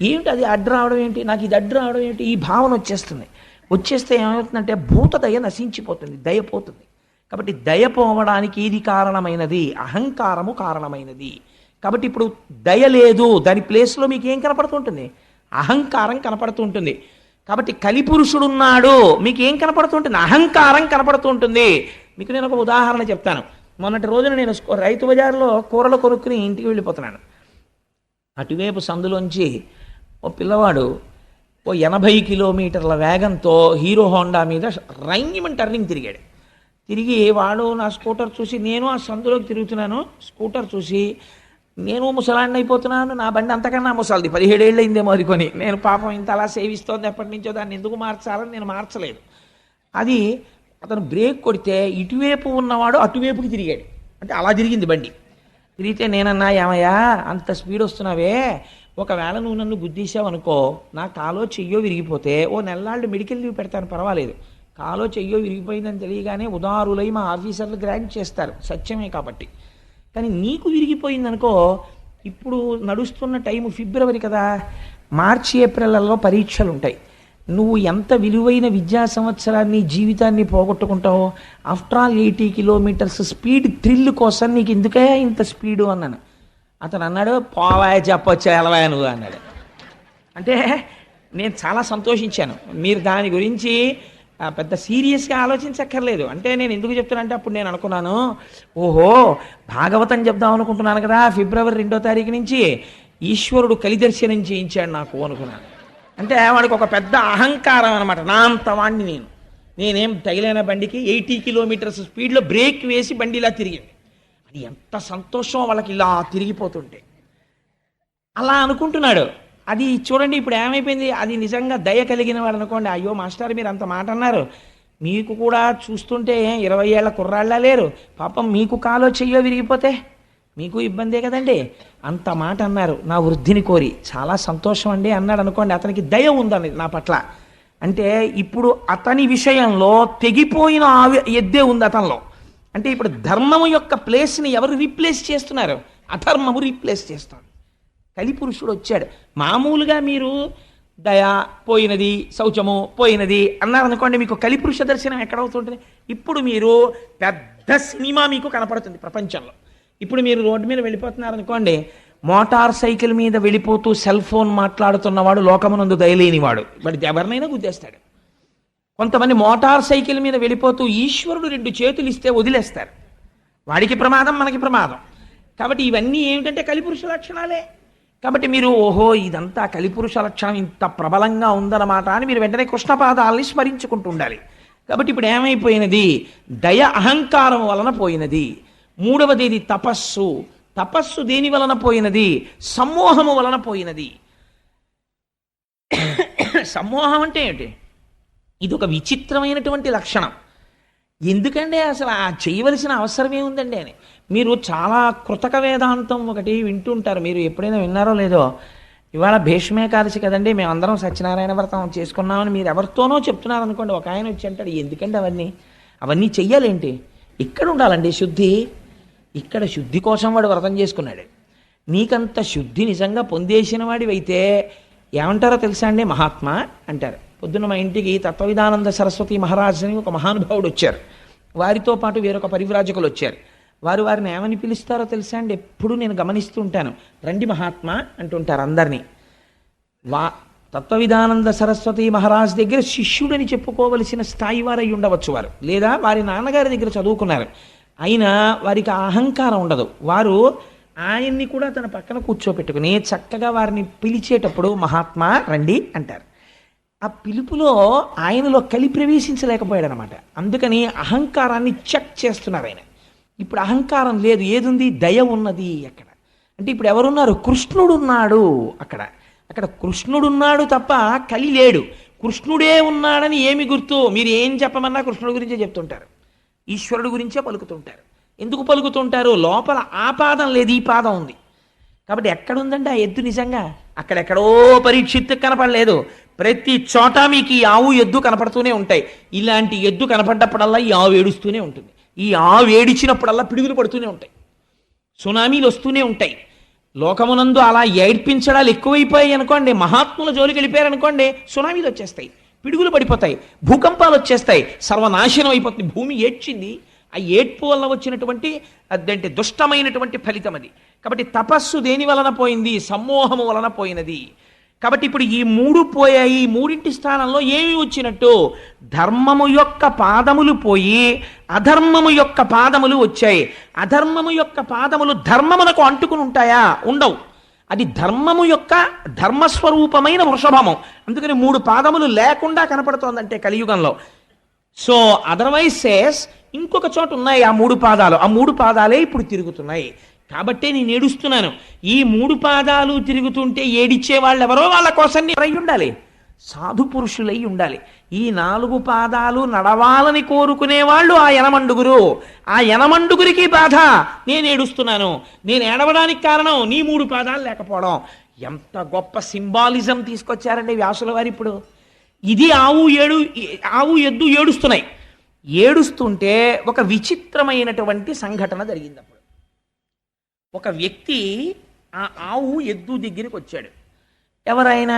ఏమిటి అది అడ్డు రావడం ఏంటి, నాకు ఇది అడ్డు రావడం ఏంటి, ఈ భావన వచ్చేస్తుంది. వచ్చేస్తే ఏమవుతుందంటే భూత దయ నశించిపోతుంది, దయ పోతుంది. కాబట్టి దయ పోవడానికి ఇది కారణమైనది, అహంకారము కారణమైనది. కాబట్టి ఇప్పుడు దయ లేదు, దాని ప్లేస్లో మీకు ఏం కనపడుతుంటుంది? అహంకారం కనపడుతుంటుంది. కాబట్టి కలిపురుషుడున్నాడు, మీకు ఏం కనపడుతుంటుంది? అహంకారం కనపడుతుంటుంది. మీకు నేను ఒక ఉదాహరణ చెప్తాను. మొన్నటి రోజున నేను రైతు బజార్లో కూరలు కొనుక్కుని ఇంటికి వెళ్ళిపోతున్నాను. అటువైపు సందులోంచి ఓ పిల్లవాడు ఓ 80 కిలోమీటర్ల వేగంతో హీరో హోండా మీద రంగిమని టర్నింగ్ తిరిగాడు. తిరిగి వాడు నా స్కూటర్ చూసి, నేను ఆ సందులోకి తిరుగుతున్నాను, స్కూటర్ చూసి నేను ముసలాండి అయిపోతున్నాను, నా బండి అంతకన్నా ముసలిది, 17 ఏళ్ళు అయిందేమో అది కొని, నేను పాపం ఇంత అలా సేవిస్తోంది ఎప్పటి నుంచో, దాన్ని ఎందుకు మార్చాలని నేను మార్చలేదు. అది అతను బ్రేక్ కొడితే ఇటువైపు ఉన్నవాడు అటువైపుకి తిరిగాడు. అంటే అలా తిరిగింది బండి. తిరిగితే నేనన్నా, ఏమయ్యా అంత స్పీడ్ వస్తున్నావే, ఒకవేళ నువ్వు నన్ను గుద్దీసావు అనుకో, నా కాలో చెయ్యో విరిగిపోతే ఓ నెలలాళ్ళు మెడికల్ లీవ్ పెడతాను, పర్వాలేదు. కాలో చెయ్యో విరిగిపోయిందని తెలియగానే ఉదారులై మా ఆఫీసర్లు గ్రాంట్ చేస్తారు, సత్యమే కాబట్టి. కానీ నీకు విరిగిపోయిందనుకో, ఇప్పుడు నడుస్తున్న టైము ఫిబ్రవరి కదా, మార్చి ఏప్రిల్లో పరీక్షలు ఉంటాయి. నువ్వు ఎంత విలువైన విద్యా సంవత్సరాన్ని జీవితాన్ని పోగొట్టుకుంటావో. After all 80 kilometres speed thrill కోసం నీకు ఎందుకే ఇంత స్పీడు అన్నాను. అతను అన్నాడు, పోవాయ చెప్పొచ్చా ఎలవాయ నువ్వు అన్నాడు. అంటే నేను చాలా సంతోషించాను. మీరు దాని గురించి పెద్ద సీరియస్గా ఆలోచించక్కర్లేదు. అంటే నేను ఎందుకు చెప్తున్నానంటే, అప్పుడు నేను అనుకున్నాను, ఓహో భాగవతం చెప్దాం అనుకుంటున్నాను కదా ఫిబ్రవరి 2వ తారీఖు నుంచి, ఈశ్వరుడు కలిదర్శనం చేయించాడు నాకు అనుకున్నాను. అంటే వాడికి ఒక పెద్ద అహంకారం అనమాట, నా అంత వాణ్ణి నేనేం తగిలిన బండికి 80 కిలోమీటర్స్ స్పీడ్లో బ్రేక్ వేసి బండి ఇలా తిరిగింది. అది ఎంత సంతోషం వాళ్ళకి ఇలా తిరిగిపోతుంటే. అలా అనుకుంటున్నాడు. అది చూడండి ఇప్పుడు ఏమైపోయింది. అది నిజంగా దయ కలిగిన వాడు అనుకోండి, అయ్యో మాస్టర్ మీరు అంత మాట అన్నారు, మీకు కూడా చూస్తుంటే 20 ఏళ్ల కుర్రాళ్ళ లేరు, పాపం మీకు కాలో చెయ్యో విరిగిపోతే మీకు ఇబ్బందే కదండి, అంత మాట అన్నారు నా వృద్ధిని కోరి, చాలా సంతోషం అండి అన్నాడు అనుకోండి. అతనికి దయ ఉందని నా పట్ల. అంటే ఇప్పుడు అతని విషయంలో తెగిపోయిన ఎద్దే ఉంది అతనిలో. అంటే ఇప్పుడు ధర్మము యొక్క ప్లేస్ని ఎవరు రీప్లేస్ చేస్తున్నారు? అధర్మము రీప్లేస్ చేస్తారు. కలిపురుషుడు వచ్చాడు. మామూలుగా మీరు దయ పోయినది, శౌచము పోయినది అన్నారనుకోండి, మీకు కలిపురుష దర్శనం ఎక్కడవుతుంటుంది? ఇప్పుడు మీరు పెద్ద సినిమా మీకు కనపడుతుంది ప్రపంచంలో. ఇప్పుడు మీరు రోడ్డు మీద వెళ్ళిపోతున్నారనుకోండి, మోటార్ సైకిల్ మీద వెళ్ళిపోతూ సెల్ ఫోన్ మాట్లాడుతున్నవాడు లోకమునందు దయలేనివాడు, వాడు ఎవరినైనా గుద్దేస్తాడు. కొంతమంది మోటార్ సైకిల్ మీద వెళ్ళిపోతూ ఈశ్వరుడు 2 చేతులు ఇస్తే వదిలేస్తారు, వాడికి ప్రమాదం మనకి ప్రమాదం. కాబట్టి ఇవన్నీ ఏమిటంటే కలిపురుష లక్షణాలే. కాబట్టి మీరు ఓహో ఇదంతా కలిపురుష లక్షణం ఇంత ప్రబలంగా ఉందన్నమాట అని మీరు వెంటనే కృష్ణపాదాలని స్మరించుకుంటూ ఉండాలి. కాబట్టి ఇప్పుడు ఏమైపోయినది? దయ అహంకారం వలన పోయినది. మూడవది ఇది తపస్సు. తపస్సు దేని వలన పోయినది? సమ్మోహము వలన పోయినది. సమ్మోహం అంటే ఏమిటి? ఇది ఒక విచిత్రమైనటువంటి లక్షణం. ఎందుకంటే అసలు ఆ చేయవలసిన అవసరం ఏముందండి అని. మీరు చాలా కృతక వేదాంతం ఒకటి వింటుంటారు, మీరు ఎప్పుడైనా విన్నారో లేదో. ఇవాళ భీష్మేకాదశి కదండి, మేమందరం సత్యనారాయణ వ్రతం చేసుకున్నామని మీరు ఎవరితోనో చెప్తున్నారు అనుకోండి. ఒక ఆయన వచ్చి అంటాడు, ఎందుకంటే అవన్నీ చెయ్యాలేంటి? ఇక్కడ ఉండాలండి శుద్ధి. ఇక్కడ శుద్ధి కోసం వాడు వ్రతం చేసుకున్నాడు. నీకంత శుద్ధి నిజంగా పొందేసిన వాడివైతే ఏమంటారో తెలుసా అండి? మహాత్మా అంటారు. పొద్దున్న మా ఇంటికి తత్వవిధానంద సరస్వతి మహారాజ్ అని ఒక మహానుభావుడు వచ్చారు. వారితో పాటు వేరొక పరివ్రాజకులు వచ్చారు. వారిని ఏమని పిలుస్తారో తెలుసా అండి? ఎప్పుడు నేను గమనిస్తూ ఉంటాను. రండి మహాత్మా అంటుంటారు అందరినీ. తత్వవిధానంద సరస్వతి మహారాజ్ దగ్గర శిష్యుడని చెప్పుకోవలసిన స్థాయి వారై ఉండవచ్చు వారు, లేదా వారి నాన్నగారి దగ్గర చదువుకున్నారు. అయినా వారికి అహంకారం ఉండదు. వారు ఆయన్ని కూడా తన పక్కన కూర్చోపెట్టుకుని చక్కగా వారిని పిలిచేటప్పుడు మహాత్మా రండి అంటారు. ఆ పిలుపులో ఆయనలో కలి ప్రవేశించలేకపోయాడు అనమాట. అందుకని అహంకారాన్ని చెక్ చేస్తున్నారు ఆయన. ఇప్పుడు అహంకారం లేదు, ఏదుంది? దయ ఉన్నది. అక్కడ అంటే ఇప్పుడు ఎవరున్నారు? కృష్ణుడున్నాడు. అక్కడ కృష్ణుడున్నాడు తప్ప కలి లేడు. కృష్ణుడే ఉన్నాడని ఏమి గుర్తు? మీరు ఏం చెప్పమన్నా కృష్ణుడి గురించే చెప్తుంటారు, ఈశ్వరుడు గురించే పలుకుతుంటారు. ఎందుకు పలుకుతుంటారు? లోపల ఆ పాదం లేదు, ఈ పాదం ఉంది. కాబట్టి ఎక్కడుందండి ఆ ఎద్దు? నిజంగా అక్కడెక్కడో పరీక్షిత్తు కనపడలేదు. ప్రతి చోట మీకు ఈ ఆవు ఎద్దు కనపడుతూనే ఉంటాయి. ఇలాంటి ఎద్దు కనపడ్డప్పుడల్లా ఈ ఆవు ఏడుస్తూనే ఉంటుంది. ఈ ఆవు ఏడిచినప్పుడల్లా పిడుగులు పడుతూనే ఉంటాయి, సునామీలు వస్తూనే ఉంటాయి. లోకమునందు అలా ఏడ్పించడాలు ఎక్కువైపోయాయి అనుకోండి, మహాత్ముల జోలికి వెళ్ళిపోయారనుకోండి, సునామీలు వచ్చేస్తాయి, పిడుగులు పడిపోతాయి, భూకంపాలు వచ్చేస్తాయి, సర్వనాశనం అయిపోతుంది. భూమి ఏడ్చింది. ఆ ఏడ్పు వల్ల వచ్చినటువంటి అదంటే దుష్టమైనటువంటి ఫలితం అది. కాబట్టి తపస్సు దేని వలన పోయింది? సమ్మోహము వలన పోయినది. కాబట్టి ఇప్పుడు ఈ 3 పోయాయి. ఈ 3 స్థానంలో ఏమి వచ్చినట్టు? ధర్మము యొక్క పాదములు పోయి అధర్మము యొక్క పాదములు వచ్చాయి. అధర్మము యొక్క పాదములు ధర్మమునకు అంటుకుని ఉంటాయా? ఉండవు. అది ధర్మము యొక్క ధర్మస్వరూపమైన వృషభము. అందుకని 3 పాదములు లేకుండా కనపడుతోందంటే కలియుగంలో. సో అదర్వైజ్ సేస్ ఇంకొక చోట ఉన్నాయి ఆ 3 పాదాలు. ఆ 3 పాదాలే ఇప్పుడు తిరుగుతున్నాయి. కాబట్టే నేను ఏడుస్తున్నాను. ఈ 3 పాదాలు తిరుగుతుంటే ఏడిచ్చే వాళ్ళు ఎవరో వాళ్ళ కోసం అయి ఉండాలి, సాధు పురుషులై ఉండాలి. ఈ 4 పాదాలు నడవాలని కోరుకునే వాళ్ళు ఆ యనమండుగురు. ఆ యనమండుగురికి బాధ. నేను ఏడుస్తున్నాను. నేను ఏడవడానికి కారణం నీ 3 పాదాలు లేకపోవడం. ఎంత గొప్ప సింబాలిజం తీసుకొచ్చారండి వ్యాసుల వారు. ఇప్పుడు ఇది ఆవు ఎద్దు ఏడుస్తున్నాయి. ఏడుస్తుంటే ఒక విచిత్రమైనటువంటి సంఘటన జరిగింది. అప్పుడు ఒక వ్యక్తి ఆ ఆవు ఎద్దు దగ్గరికి వచ్చాడు. ఎవరైనా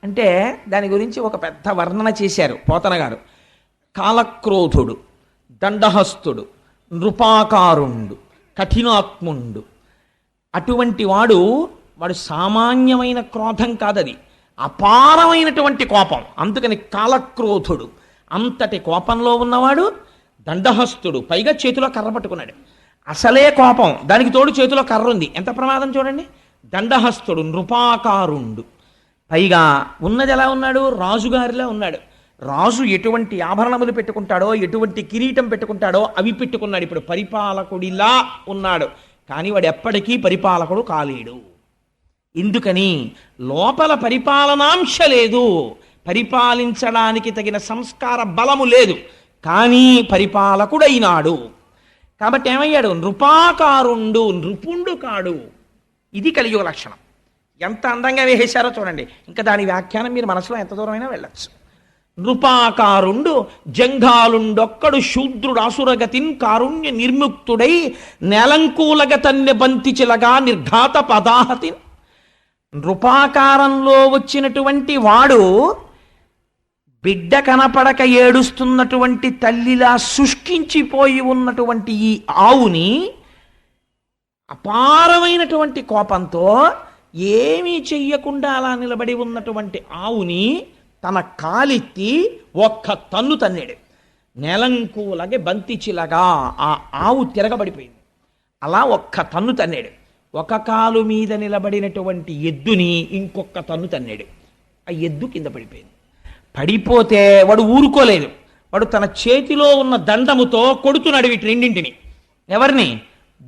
అంటే దాని గురించి ఒక పెద్ద వర్ణన చేశారు పోతన గారు. కాలక్రోధుడు, దండహస్తుడు, నృపాకారుండు, కఠినాత్ముండు. అటువంటి వాడు సామాన్యమైన క్రోధం కాదది, అపారమైనటువంటి కోపం. అందుకని కాలక్రోధుడు, అంతటి కోపంలో ఉన్నవాడు. దండహస్తుడు, పైగా చేతిలో కర్ర పట్టుకున్నాడు. అసలే కోపం, దానికి తోడు చేతిలో కర్ర ఉంది. ఎంత ప్రమాదం చూడండి. దండహస్తుడు, నృపాకారుండు, పైగా ఉన్నది ఎలా ఉన్నాడు? రాజుగారిలా ఉన్నాడు. రాజు ఎటువంటి ఆభరణములు పెట్టుకుంటాడో, ఎటువంటి కిరీటం పెట్టుకుంటాడో అవి పెట్టుకున్నాడు. ఇప్పుడు పరిపాలకుడిలా ఉన్నాడు. కానీ వాడు ఎప్పటికీ పరిపాలకుడు కాలేడు. ఎందుకని? లోపల పరిపాలనాంశ లేదు, పరిపాలించడానికి తగిన సంస్కార బలము లేదు, కానీ పరిపాలకుడైనాడు. కాబట్టి ఏమయ్యాడు? నృపాకారుండు, నృపుండు కాడు. ఇది కలియుగ లక్షణం. ఎంత అందంగా వేసేశారో చూడండి. ఇంకా దాని వ్యాఖ్యానం మీరు మనసులో ఎంత దూరమైనా వెళ్ళచ్చు. నృపాకారుండు జంఘాలుండొక్కడు శూద్రుడు అసురగతిన్ కారుణ్య నిర్ముక్తుడై నేలంకూలగతన్య బంతిచిలగా నిర్ఘాత పదాహతిన్. నృపాకారంలో వచ్చినటువంటి వాడు బిడ్డ కనపడక ఏడుస్తున్నటువంటి తల్లిలా శుష్కించిపోయి ఉన్నటువంటి ఈ ఆవుని అపారమైనటువంటి కోపంతో ఏమీ చెయ్యకుండా అలా నిలబడి ఉన్నటువంటి ఆవుని తన కాలెత్తి ఒక్క తన్ను తన్నాడు. నెలంకులగే బంతిచిలగా ఆ ఆవు తిరగబడిపోయింది. అలా ఒక్క తన్ను తన్నాడు. ఒక కాలు మీద నిలబడినటువంటి ఎద్దుని ఇంకొక తన్ను తన్నాడు. ఆ ఎద్దు కింద పడిపోయింది. పడిపోతే వాడు ఊరుకోలేదు. వాడు తన చేతిలో ఉన్న దండముతో కొడుతున్నాడు వీటి రెండింటిని. ఎవరిని?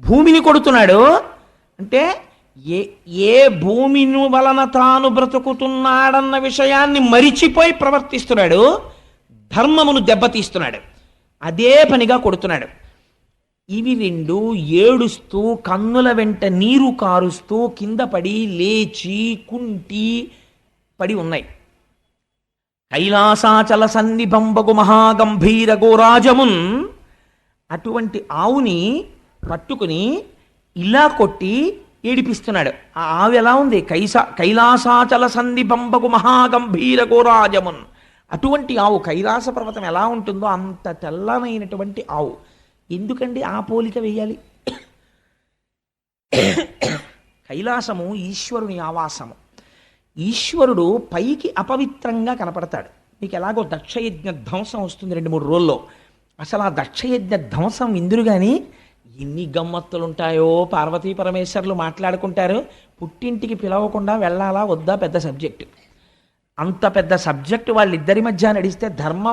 భూమిని కొడుతున్నాడు. అంటే ఏ భూమిని వలన తాను బ్రతుకుతున్నాడన్న విషయాన్ని మరిచిపోయి ప్రవర్తిస్తున్నాడు. ధర్మమును దెబ్బతీస్తున్నాడు. అదే పనిగా కొడుతున్నాడు. ఇవి రెండు ఏడుస్తూ కన్నుల వెంట నీరు కారుస్తూ కింద పడి లేచి కుంటి పడి ఉన్నాయి. కైలాసాచల సన్నిభంబగు మహాగంభీర గోరాజమున్ అటువంటి ఆవుని పట్టుకుని ఇలా కొట్టి ఏడిపిస్తున్నాడు. ఆ ఆవు ఎలా ఉంది? కైలాసాచల సన్నిభంబగు మహాగంభీర గోరాజమున్. అటువంటి ఆవు కైలాస పర్వతం ఎలా ఉంటుందో అంత తెల్లమైనటువంటి ఆవు. ఎందుకండి ఆ పోలిక వేయాలి? కైలాసము ఈశ్వరుని ఆవాసము. ఈశ్వరుడు పైకి అపవిత్రంగా కనపడతాడు. మీకు ఎలాగో దక్షయజ్ఞ ధ్వంసం వస్తుంది 2-3 రోజుల్లో. అసలు ఆ దక్షయజ్ఞ ధ్వంసం ఇందురు కానీ ఎన్ని గమ్మత్తులు ఉంటాయో. పార్వతీ పరమేశ్వరులు మాట్లాడుకుంటారు. పుట్టింటికి పిలవకుండా వెళ్ళాలా వద్దా పెద్ద సబ్జెక్టు. అంత పెద్ద సబ్జెక్టు వాళ్ళిద్దరి మధ్య నడిస్తే ధర్మ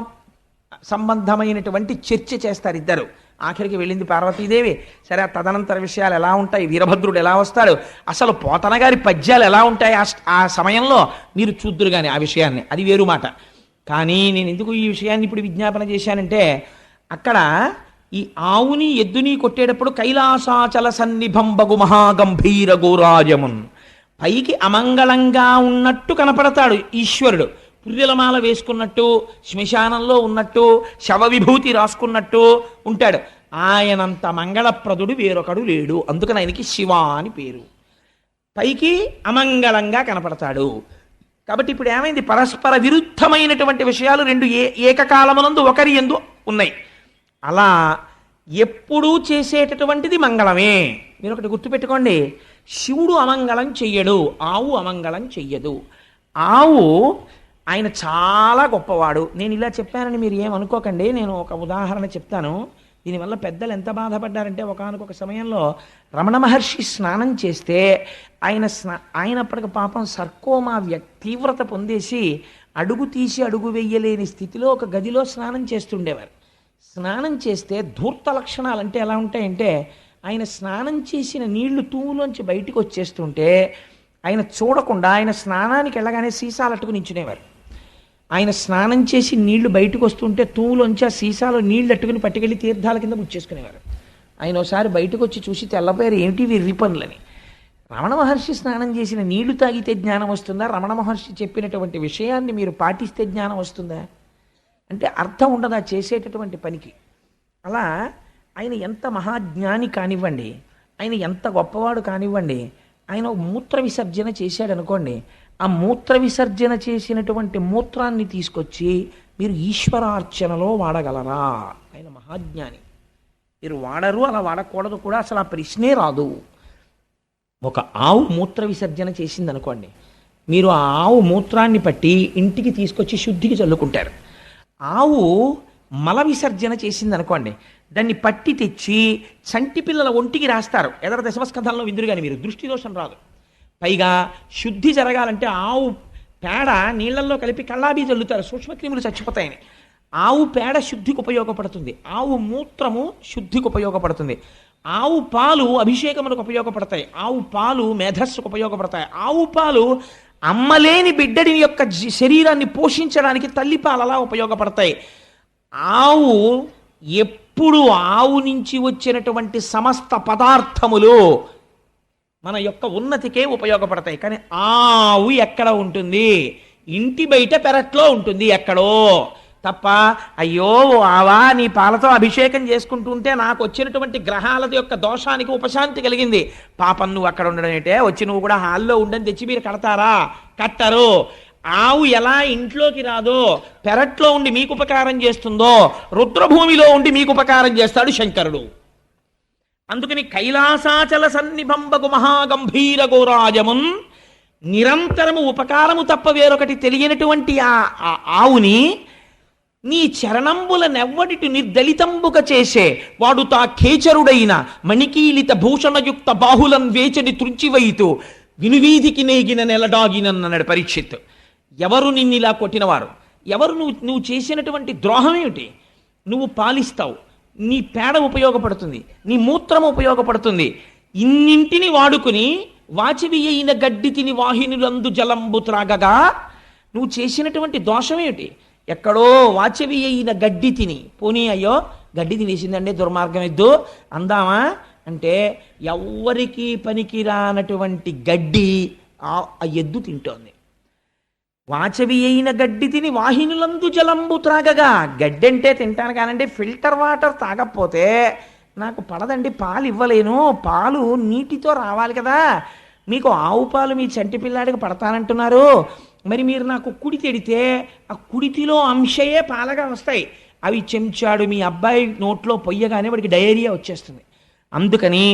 సంబంధమైనటువంటి చర్చ చేస్తారు ఇద్దరు. ఆఖరికి వెళ్ళింది పార్వతీదేవి. సరే, తదనంతర విషయాలు ఎలా ఉంటాయి, వీరభద్రుడు ఎలా వస్తాడు, అసలు పోతన గారి పద్యాలు ఎలా ఉంటాయి ఆ సమయంలో మీరు చూద్దురు కానీ ఆ విషయాన్ని. అది వేరు మాట. కానీ నేను ఎందుకు ఈ విషయాన్ని ఇప్పుడు విజ్ఞాపన చేశానంటే, అక్కడ ఈ ఆవుని ఎద్దుని కొట్టేటప్పుడు కైలాసాచల సన్నిభంబగు మహాగంభీర గోరాజమున్, పైకి అమంగళంగా ఉన్నట్టు కనపడతాడు ఈశ్వరుడు. పుర్రెలమాల వేసుకున్నట్టు, శ్మశానంలో ఉన్నట్టు, శవ విభూతి రాసుకున్నట్టు ఉంటాడు. ఆయనంత మంగళప్రదుడు వేరొకడు లేడు. అందుకని ఆయనకి శివ అని పేరు. పైకి అమంగళంగా కనపడతాడు. కాబట్టి ఇప్పుడు ఏమైంది? పరస్పర విరుద్ధమైనటువంటి విషయాలు రెండు ఏకకాలమునందు ఒకరి యందు ఉన్నాయి. అలా ఎప్పుడూ చేసేటటువంటిది మంగళమే. మీరు ఒకటి గుర్తుపెట్టుకోండి, శివుడు అమంగళం చెయ్యడు, ఆవు అమంగళం చెయ్యదు. ఆవు ఆయన చాలా గొప్పవాడు. నేను ఇలా చెప్పానని మీరు ఏమనుకోకండి. నేను ఒక ఉదాహరణ చెప్తాను. దీనివల్ల పెద్దలు ఎంత బాధపడ్డారంటే, ఒకానొక సమయంలో రమణ మహర్షి స్నానం చేస్తే ఆయనప్పటికి పాపం సర్కోమా తీవ్రత పొందేసి అడుగు తీసి అడుగు వెయ్యలేని స్థితిలో ఒక గదిలో స్నానం చేస్తుండేవారు. స్నానం చేస్తే ధూర్త లక్షణాలు అంటే ఎలా ఉంటాయంటే, ఆయన స్నానం చేసిన నీళ్లు తూములోంచి బయటికి వచ్చేస్తుంటే ఆయన చూడకుండా ఆయన స్నానానికి వెళ్ళగానే సీసాలు అట్టుకు నించునేవారు. ఆయన స్నానం చేసి నీళ్లు బయటకు వస్తుంటే తూములోంచి ఆ సీసాలో నీళ్లు అట్టుకుని పట్టుకెళ్ళి తీర్థాల కింద ముచ్చేసుకునేవారు. ఆయన ఒకసారి బయటకు వచ్చి చూసి తెల్లపోయారు, ఏమిటి వెర్రి పనులని. రమణ మహర్షి స్నానం చేసిన నీళ్లు తాగితే జ్ఞానం వస్తుందా? రమణ మహర్షి చెప్పినటువంటి విషయాన్ని మీరు పాటిస్తే జ్ఞానం వస్తుందా? అంటే అర్థం ఉండదా చేసేటటువంటి పనికి. అలా ఆయన ఎంత మహాజ్ఞాని కానివ్వండి, ఆయన ఎంత గొప్పవాడు కానివ్వండి, ఆయన మూత్ర విసర్జన చేశాడు అనుకోండి, ఆ మూత్ర విసర్జన చేసినటువంటి మూత్రాన్ని తీసుకొచ్చి మీరు ఈశ్వరార్చనలో వాడగలరా? ఆయన మహాజ్ఞాని. మీరు వాడరు, అలా వాడకూడదు కూడా, అసలు ఆ ప్రశ్నే రాదు. ఒక ఆవు మూత్ర విసర్జన చేసింది అనుకోండి, మీరు ఆ ఆవు మూత్రాన్ని పట్టి ఇంటికి తీసుకొచ్చి శుద్ధికి చల్లుకుంటారు. ఆవు మల విసర్జన చేసింది అనుకోండి, దాన్ని పట్టి తెచ్చి చంటి పిల్లల ఒంటికి రాస్తారు. ఎదర దశమస్కంధంలో విందురు కానీ మీరు దృష్టి దోషం రాదు. పైగా శుద్ధి జరగాలంటే ఆవు పేడ నీళ్లలో కలిపి కళ్ళాబీ చల్లుతారు, సూక్ష్మక్రిములు చచ్చిపోతాయని. ఆవు పేడ శుద్ధికి ఉపయోగపడుతుంది, ఆవు మూత్రము శుద్ధికి ఉపయోగపడుతుంది, ఆవు పాలు అభిషేకములకు ఉపయోగపడతాయి, ఆవు పాలు మేధస్సుకు ఉపయోగపడతాయి, ఆవు పాలు అమ్మలేని బిడ్డడి యొక్క శరీరాన్ని పోషించడానికి తల్లిపాలలా ఉపయోగపడతాయి. ఆవు ఎప్పుడు ఆవు నుంచి వచ్చినటువంటి సమస్త పదార్థములు మన యొక్క ఉన్నతికే ఉపయోగపడతాయి. కానీ ఆవు ఎక్కడ ఉంటుంది? ఇంటి బయట పెరట్లో ఉంటుంది ఎక్కడో తప్ప. అయ్యో ఆవా, నీ పాలతో అభిషేకం చేసుకుంటుంటే నాకు వచ్చినటువంటి గ్రహాల యొక్క దోషానికి ఉపశాంతి కలిగింది. పాపం నువ్వు అక్కడ ఉండడం ఏంటే, వచ్చి నువ్వు కూడా హాల్లో ఉండని తెచ్చి మీరు కడతారా? కట్టరు. ఆవు ఎలా ఇంట్లోకి రాదో, పెరట్లో ఉండి మీకు ఉపకారం చేస్తుందో, రుద్రభూమిలో ఉండి మీకు ఉపకారం చేస్తాడు శంకరుడు. అందుకని కైలాసాచల సన్నిభంబకు మహాగంభీర గోరాజమున్ నిరంతరము ఉపకారము తప్ప వేరొకటి తెలియనటువంటి ఆ ఆవుని నీ చరణంబుల నెవ్వడిటి నిర్దలితంబుక చేసే వాడు తా ఖేచరుడైన మణికీలిత భూషణయుక్త బాహులం వేచని త్రుంచివైతూ వినువీధికి నేగిన నెలడాగినన్నాడు పరీక్షిత్. ఎవరు నిన్నిలా కొట్టినవారు? ఎవరు? నువ్వు చేసినటువంటి ద్రోహం ఏమిటి? నువ్వు పాలిస్తావు, నీ పేడ ఉపయోగపడుతుంది, నీ మూత్రం ఉపయోగపడుతుంది. ఇన్నింటిని వాడుకుని వాచివి అయిన గడ్డి తిని వాహినులందు జలంబు త్రాగగా నువ్వు చేసినటువంటి దోషం ఏమిటి? ఎక్కడో వాచవి అయిన గడ్డి తిని, పోనీ అయ్యో గడ్డి తినేసిందండి దుర్మార్గం ఎద్దు అందామా అంటే, ఎవ్వరికీ పనికిరానటువంటి గడ్డి ఆ ఎద్దు తింటోంది. వాచవి అయిన గడ్డి తిని వాహినులందు జలంబు త్రాగగా, గడ్డి అంటే తింటాను కానండి, ఫిల్టర్ వాటర్ తాగకపోతే నాకు పడదండి, పాలు ఇవ్వలేను, పాలు నీటితో రావాలి కదా. మీకు ఆవు పాలు మీ చంటి పిల్లాడికి పడతానంటున్నారు, మరి మీరు నాకు కుడి తెడితే ఆ కుడితిలో అంశయే పాలగా వస్తాయి, అవి చెంచాడు మీ అబ్బాయి నోట్లో పొయ్యగానే వాడికి డయేరియా వచ్చేస్తుంది. అందుకని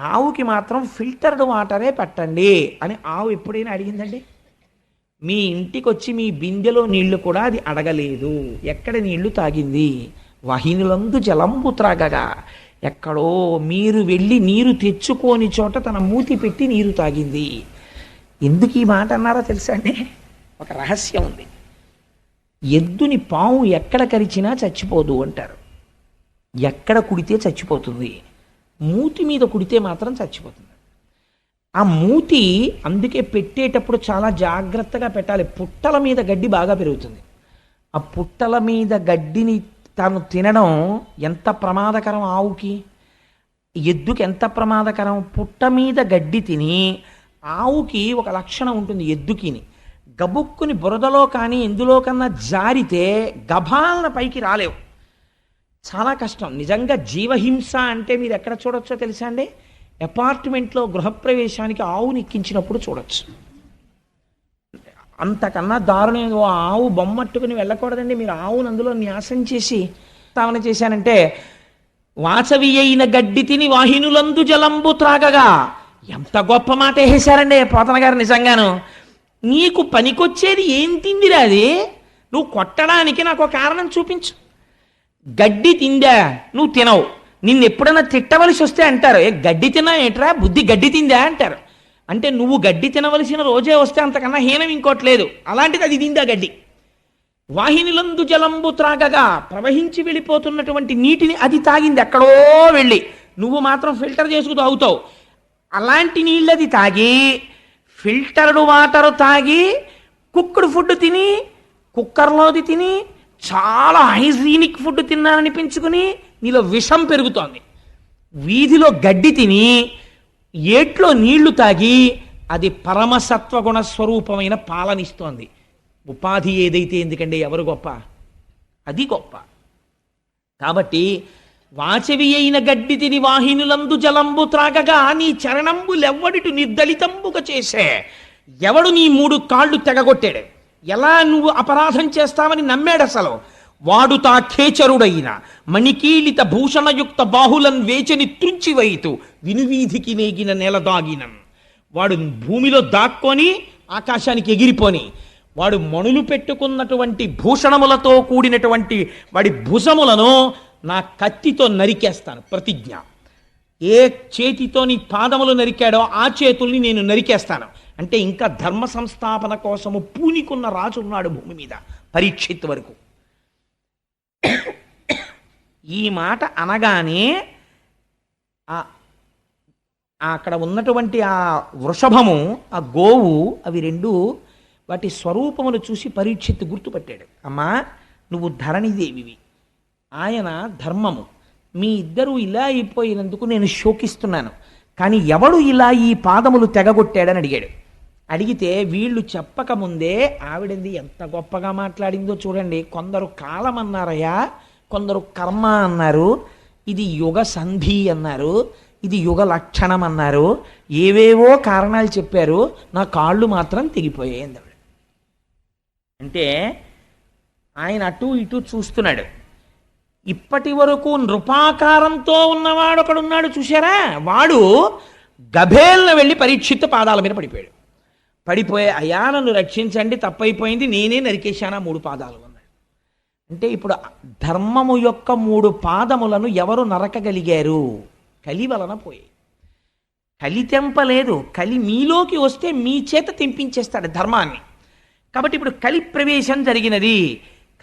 ఆవుకి మాత్రం ఫిల్టర్డ్ వాటరే పెట్టండి అని ఆవు ఎప్పుడైనా అడిగిందండి? మీ ఇంటికి వచ్చి మీ బిందెలో నీళ్లు కూడా అది అడగలేదు. ఎక్కడ నీళ్లు తాగింది? వాహినులందు జలంబు త్రాగగా, ఎక్కడో మీరు వెళ్ళి నీరు తెచ్చుకోని చోట తన మూతి పెట్టి నీరు తాగింది. ఎందుకు ఈ మాట అన్నారో తెలుసా అండి? ఒక రహస్యం ఉంది. ఎద్దుని పాము ఎక్కడ కరిచినా చచ్చిపోదు అంటారు. ఎక్కడ కుడితే చచ్చిపోతుంది, మూతి మీద కుడితే మాత్రం చచ్చిపోతుంది. ఆ మూతి అందుకే పెట్టేటప్పుడు చాలా జాగ్రత్తగా పెట్టాలి. పుట్టల మీద గడ్డి బాగా పెరుగుతుంది. ఆ పుట్టల మీద గడ్డిని తాను తినడం ఎంత ప్రమాదకరం ఆవుకి, ఎద్దుకి ఎంత ప్రమాదకరం. పుట్ట మీద గడ్డి తిని ఆవుకి ఒక లక్షణం ఉంటుంది, ఎద్దుకిని గబుక్కుని బురదలో కానీ ఎందులో కన్నా జారితే గభాలన పైకి రాలేవు, చాలా కష్టం. నిజంగా జీవహింస అంటే మీరు ఎక్కడ చూడొచ్చో తెలుసా అండి? అపార్ట్మెంట్లో గృహప్రవేశానికి ఆవుని ఎక్కించినప్పుడు చూడొచ్చు. అంతకన్నా దారుణం. ఆవు బొమ్మట్టుకుని వెళ్ళకూడదండి. మీరు ఆవును అందులో న్యాసం చేసి తావన చేశానంటే, వాచవి అయిన గడ్డి తిని వాహినులందు జలంబు త్రాగగా, ఎంత గొప్ప మాట వేసారండి పోతన గారు. నిజంగాను నీకు పనికొచ్చేది ఏం తిందిరా అది? నువ్వు కొట్టడానికి నాకు ఒక కారణం చూపించు. గడ్డి తిందా? నువ్వు తినవు. నిన్ను ఎప్పుడైనా తిట్టవలసి వస్తే అంటారు, ఏ గడ్డి తిన్నా ఏట్రా, బుద్ధి గడ్డి తిందా అంటారు. అంటే నువ్వు గడ్డి తినవలసిన రోజే వస్తే అంతకన్నా హీనం ఇంకోట్లేదు. అలాంటిది అది తిందా గడ్డి. వాహినిలందు జలంబు త్రాగగా, ప్రవహించి వెళ్ళిపోతున్నటువంటి నీటిని అది తాగింది ఎక్కడో వెళ్ళి. నువ్వు మాత్రం ఫిల్టర్ చేసుకు తాగుతావు. అలాంటి నీళ్ళు అది తాగి, ఫిల్టర్డ్ వాటర్ తాగి, కుక్కుడు ఫుడ్ తిని, కుక్కర్లోది తిని, చాలా హైజీనిక్ ఫుడ్ తిన్నాననిపించుకుని నీలో విషం పెరుగుతోంది. వీధిలో గడ్డి తిని ఏట్లో నీళ్లు తాగి అది పరమసత్వగుణ స్వరూపమైన పాలనిస్తోంది. ఉపాధి ఏదైతే ఎందుకండి, ఎవరు గొప్ప? అది గొప్ప. కాబట్టి వాచవి అయిన గడ్డి తిని వాహినులందు జలంబు త్రాగగా, నీ చరణంబులెవ్వడిటు నిర్దలితంబుగా చేసే, ఎవడు నీ 3 కాళ్ళు తెగగొట్టాడు, ఎలా నువ్వు అపరాధం చేస్తావని నమ్మాడు అసలు వాడు తా ఖేచరుడైన మణికీలిత భూషణయుక్త బాహులం వేచని త్రుంచివైతు వినువీధికి నేగిన నెలదాగినం. వాడు భూమిలో దాక్కొని ఆకాశానికి ఎగిరిపోని, వాడు మణులు పెట్టుకున్నటువంటి భూషణములతో కూడినటువంటి వాడి భుజములను నా కత్తితో నరికేస్తాను ప్రతిజ్ఞ. ఏ చేతితో నీ పాదములు నరికాడో ఆ చేతుల్ని నేను నరికేస్తాను అంటే, ఇంకా ధర్మ సంస్థాపన కోసము పూనికున్న రాజు ఉన్నాడు భూమి మీద, పరీక్షిత్ వరకు. ఈ మాట అనగానే అక్కడ ఉన్నటువంటి ఆ వృషభము, ఆ గోవు, అవి రెండు వాటి స్వరూపమును చూసి పరీక్షిత్ గుర్తుపట్టాడు. అమ్మా, నువ్వు ధరణిదేవివి, ఆయన ధర్మము, మీ ఇద్దరూ ఇలా అయిపోయినందుకు నేను శోకిస్తున్నాను. కానీ ఎవడు ఇలా ఈ పాదములు తెగగొట్టాడని అడిగాడు. అడిగితే వీళ్ళు చెప్పకముందే ఆవిడంది ఎంత గొప్పగా మాట్లాడిందో చూడండి. కొందరు కాలం అన్నారయ్యా, కొందరు కర్మ అన్నారు, ఇది యుగ సంధి అన్నారు, ఇది యుగ లక్షణం అన్నారు, ఏవేవో కారణాలు చెప్పారు. నా కాళ్ళు మాత్రం తెగిపోయాయి అందావిడ. అంటే ఆయన అటు ఇటు చూస్తున్నాడు. ఇప్పటి వరకు నృపాకారంతో ఉన్నవాడు ఒకడున్నాడు చూశారా, వాడు గభేల్న వెళ్ళి పరీక్షిత్తు పాదాల మీద పడిపోయాడు. పడిపోయి అయ్యా నన్ను రక్షించండి, తప్పైపోయింది, నేనే నరికేశానా 3 పాదాలు అన్నాడు. అంటే ఇప్పుడు ధర్మము యొక్క 3 పాదములను ఎవరు నరకగలిగారు? కలి వలన పోయి. కలి తెంపలేదు, కలి మీలోకి వస్తే మీ చేత తెంపించేస్తాడు ధర్మాన్ని. కాబట్టి ఇప్పుడు కలి ప్రవేశం జరిగినది,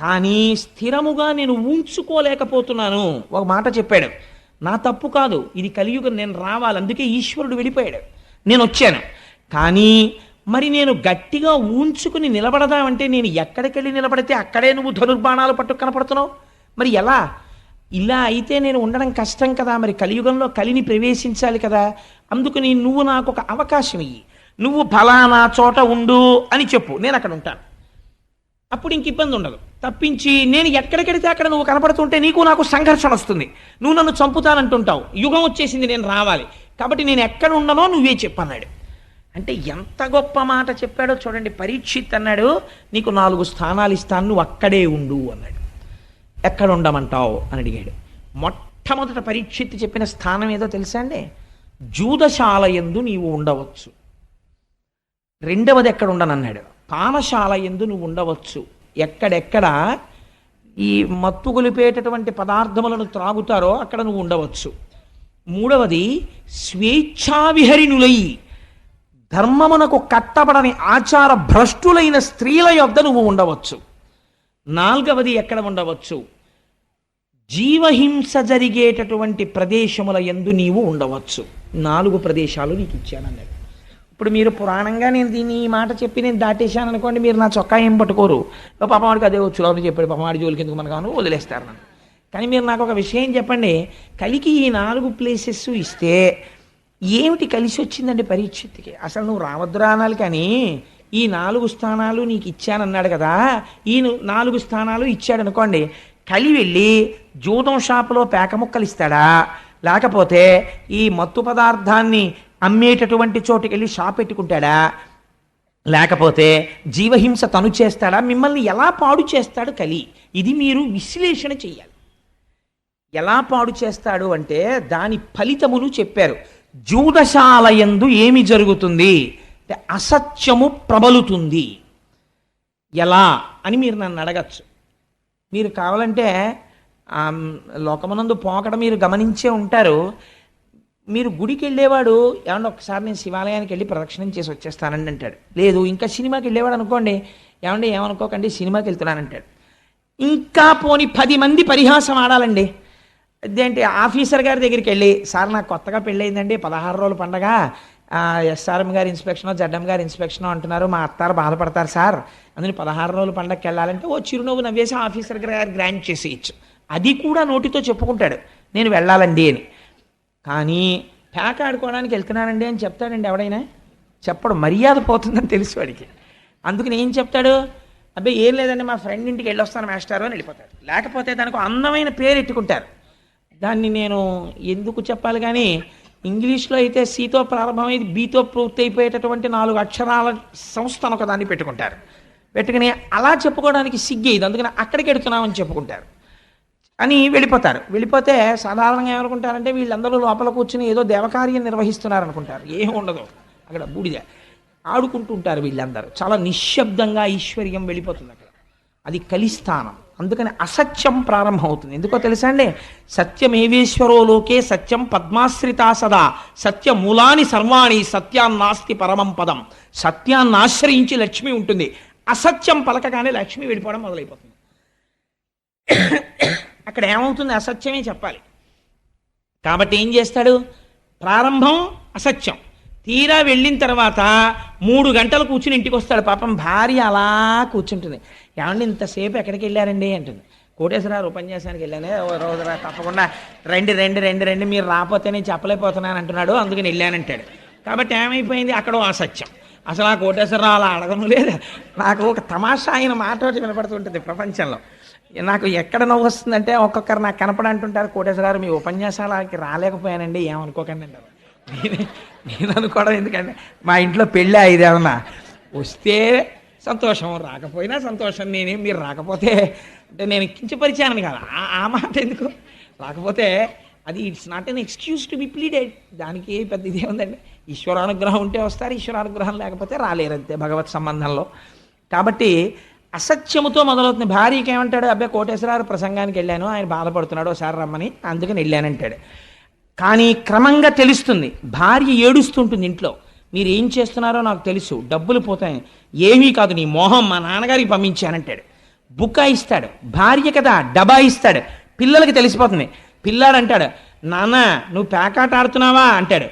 కానీ స్థిరముగా నేను ఉంచుకోలేకపోతున్నాను. ఒక మాట చెప్పాడు, నా తప్పు కాదు, ఇది కలియుగం, నేను రావాలి, అందుకే ఈశ్వరుడు వెళ్ళిపోయాడు, నేను వచ్చాను. కానీ మరి నేను గట్టిగా ఉంచుకుని నిలబడదామంటే నేను ఎక్కడికెళ్ళి నిలబడితే అక్కడే నువ్వు ధనుర్బాణాలు పట్టు కనపడుతున్నావు, మరి ఎలా? ఇలా అయితే నేను ఉండడం కష్టం కదా, మరి కలియుగంలో కలిని ప్రవేశించాలి కదా, అందుకని నువ్వు నాకు ఒక అవకాశం ఇయ్యి, నువ్వు ఫలానా చోట ఉండు అని చెప్పు, నేను అక్కడ ఉంటాను, అప్పుడు ఇంక ఇబ్బంది ఉండదు. తప్పించి నేను ఎక్కడికెడితే అక్కడ నువ్వు కనపడుతుంటే నీకు నాకు సంఘర్షణ వస్తుంది, నువ్వు నన్ను చంపుతానంటుంటావు, యుగం వచ్చేసింది, నేను రావాలి, కాబట్టి నేను ఎక్కడ ఉండనో నువ్వే చెప్పన్నాడు. అంటే ఎంత గొప్ప మాట చెప్పాడో చూడండి. పరీక్షిత్ అన్నాడు, నీకు 4 స్థానాలు ఇస్తాను, నువ్వు అక్కడే ఉండు అన్నాడు. ఎక్కడ ఉండమంటావు అని అడిగాడు. మొట్టమొదట పరీక్షిత్ చెప్పిన స్థానం ఏదో తెలుసా అండి? జూదశాల యందు నీవు ఉండవచ్చు. రెండవది ఎక్కడ ఉండనన్నాడు, పానశాల యందు నువ్వు ఉండవచ్చు, ఎక్కడెక్కడ ఈ మత్తు గొలిపేటటువంటి పదార్థములను త్రాగుతారో అక్కడ నువ్వు ఉండవచ్చు. మూడవది స్వేచ్ఛావిహరిణులై ధర్మమునకు కట్టబడని ఆచార భ్రష్టులైన స్త్రీల యొద్ద నువ్వు ఉండవచ్చు. నాలుగవది ఎక్కడ ఉండవచ్చు, జీవహింస జరిగేటటువంటి ప్రదేశముల యందు నీవు ఉండవచ్చు. 4 ప్రదేశాలు నీకు ఇచ్చానన్నాడు. ఇప్పుడు మీరు పురాణంగా నేను దీన్ని ఈ మాట చెప్పి నేను దాటేశాను అనుకోండి, మీరు నా చొక్కా ఏం పట్టుకోరు, పాపవాడికి అదే వచ్చులో చెప్పాడు, పాపవాడి జోలికి ఎందుకు మనకు వదిలేస్తారు నన్ను. కానీ మీరు నాకు ఒక విషయం చెప్పండి, కలికి ఈ 4 ప్లేసెస్ ఇస్తే ఏమిటి కలిసి వచ్చిందండి పరీక్షిత్తుకి? అసలు నువ్వు రావద్దురా అనాలి, కానీ ఈ 4 స్థానాలు నీకు ఇచ్చానన్నాడు కదా, ఈ 4 స్థానాలు ఇచ్చాడు అనుకోండి, కలి వెళ్ళి జూదం షాపులో పేక ముక్కలు ఇస్తాడా, లేకపోతే ఈ మత్తు పదార్థాన్ని అమ్మేటటువంటి చోటుకి వెళ్ళి షాప్ పెట్టుకుంటాడా, లేకపోతే జీవహింస తను చేస్తాడా, మిమ్మల్ని ఎలా పాడు చేస్తాడు కలి? ఇది మీరు విశ్లేషణ చెయ్యాలి. ఎలా పాడు చేస్తాడు అంటే దాని ఫలితమును చెప్పారు. జూదశాలయందు ఏమి జరుగుతుంది అంటే అసత్యము ప్రబలుతుంది. ఎలా అని మీరు నన్ను అడగచ్చు. మీరు కావాలంటే లోకమునందు పోకడ మీరు గమనించే ఉంటారు. మీరు గుడికి వెళ్ళేవాడు ఏమన్నా ఒకసారి నేను శివాలయానికి వెళ్ళి ప్రదక్షిణం చేసి వచ్చేస్తానండి అంటాడు. లేదు ఇంకా సినిమాకి వెళ్ళేవాడు అనుకోండి, ఏమండి ఏమనుకోకండి సినిమాకి వెళ్తున్నానంటాడు. ఇంకా పోని 10 మంది పరిహాసం ఆడాలండి. అదేంటి ఆఫీసర్ గారి దగ్గరికి వెళ్ళి, సార్ నాకు కొత్తగా పెళ్ళయిందండి, 16 రోజుల పండగ, ఎస్ఆర్ఎం గారి ఇన్స్పెక్షనో జడ్ఎం గారి ఇన్స్పెక్షనో అంటున్నారు, మా అత్తారు బాధపడతారు సార్, అందుకని 16 రోజుల పండగకి వెళ్ళాలంటే ఓ చిరునవ్వు నవ్వేసి ఆఫీసర్ గారు గ్రాంట్ చేసేయచ్చు. అది కూడా నోటితో చెప్పుకుంటాడు నేను వెళ్ళాలండి అని. కానీ ప్యాక్ ఆడుకోవడానికి వెళ్తున్నానండి అని చెప్తాడండి ఎవడైనా? చెప్పడు, మర్యాద పోతుందని తెలుసు వాడికి. అందుకని ఏం చెప్తాడు, అబ్బాయి ఏం లేదండి మా ఫ్రెండ్ ఇంటికి వెళ్ళొస్తాను మాస్టారు అని వెళ్ళిపోతాడు. లేకపోతే దానికి అందమైన పేరు ఎట్టుకుంటారు. దాన్ని నేను ఎందుకు చెప్పాలి కానీ ఇంగ్లీష్లో అయితే సితో ప్రారంభమైంది బీతో పూర్తి అయిపోయేటటువంటి 4 అక్షరాల సంస్థను ఒక దాన్ని పెట్టుకుంటారు. పెట్టుకుని అలా చెప్పుకోవడానికి సిగ్గేది, అందుకని అక్కడికి వెడుతున్నామని చెప్పుకుంటారు అని వెళ్ళిపోతారు. వెళ్ళిపోతే సాధారణంగా ఏమనుకుంటారంటే వీళ్ళందరూ లోపల కూర్చుని ఏదో దేవకార్యం నిర్వహిస్తున్నారు అనుకుంటారు. ఏం ఉండదు, అక్కడ బూడిద ఆడుకుంటూ ఉంటారు వీళ్ళందరూ. చాలా నిశ్శబ్దంగా ఐశ్వర్యం వెళ్ళిపోతుంది అక్కడ. అది కలిస్థానం. అందుకని అసత్యం ప్రారంభమవుతుంది. ఎందుకో తెలుసా అండి, సత్యమేవేశ్వరో లోకే సత్యం పద్మాశ్రితా సదా సత్యమూలాని సర్వాణి సత్యాన్నాస్తి పరమం పదం. సత్యాన్ని ఆశ్రయించి లక్ష్మి ఉంటుంది, అసత్యం పలకగానే లక్ష్మి వెళ్ళిపోవడం మొదలైపోతుంది. అక్కడ ఏమవుతుంది, అసత్యమే చెప్పాలి. కాబట్టి ఏం చేస్తాడు, ప్రారంభం అసత్యం, తీరా వెళ్ళిన తర్వాత 3 గంటలు కూర్చుని ఇంటికి వస్తాడు. పాపం భార్య అలా కూర్చుంటుంది. ఏమండి ఇంతసేపు ఎక్కడికి వెళ్ళారండి అంటుంది. కోటేశ్వరరావు ఉపన్యాసానికి వెళ్ళానే, రోజురా తప్పకుండా రండి రండి రండి రండి, మీరు రాకపోతే నేను చెప్పలేకపోతున్నాను అంటున్నాడు, అందుకని వెళ్ళానంటాడు. కాబట్టి ఏమైపోయింది, అక్కడ అసత్యం. అసలు ఆ కోటేశ్వరరావు అలా అడగను లేదు. నాకు ఒక తమాషా అయిన మాట ఒకటి వినపడుతుంటుంది ప్రపంచంలో. నాకు ఎక్కడ నవ్వు వస్తుందంటే ఒక్కొక్కరు నాకు కనపడంటుంటారు, కోటేశ్వరరావు మీ ఉపన్యాసాలకి రాలేకపోయానండి ఏమనుకోకండి అంటారు. నేను అనుకోవడం ఎందుకంటే మా ఇంట్లో పెళ్ళి 5 ఏమన్నా వస్తే సంతోషం, రాకపోయినా సంతోషం. నేనేం మీరు రాకపోతే అంటే నేను కించపరిచాను కాదు, ఆ మాట ఎందుకు రాకపోతే అది it's not an excuse to be pleaded. దానికి పెద్ద ఇదే ఉందండి. ఈశ్వరానుగ్రహం ఉంటే వస్తారు, ఈశ్వరానుగ్రహం లేకపోతే రాలేరంతే భగవత్ సంబంధంలో. కాబట్టి అసత్యముతో మొదలవుతుంది. భార్యకి ఏమంటాడు, అబ్బాయి కోటేశ్వరారు ప్రసంగానికి వెళ్ళాను, ఆయన బాధపడుతున్నాడు, ఒకసారి రమ్మని, అందుకని వెళ్ళానంటాడు. కానీ క్రమంగా తెలుస్తుంది, భార్య ఏడుస్తుంటుంది ఇంట్లో, మీరు ఏం చేస్తున్నారో నాకు తెలుసు, డబ్బులు పోతాయి, ఏమీ కాదు నీ మోహం, మా నాన్నగారికి పంపించానంటాడు. బుకాయిస్తాడు. భార్య కదా డబాయిస్తాడు. పిల్లలకి తెలిసిపోతుంది. పిల్లాడు అంటాడు, నాన్న నువ్వు పేకాట ఆడుతున్నావా అంటాడు.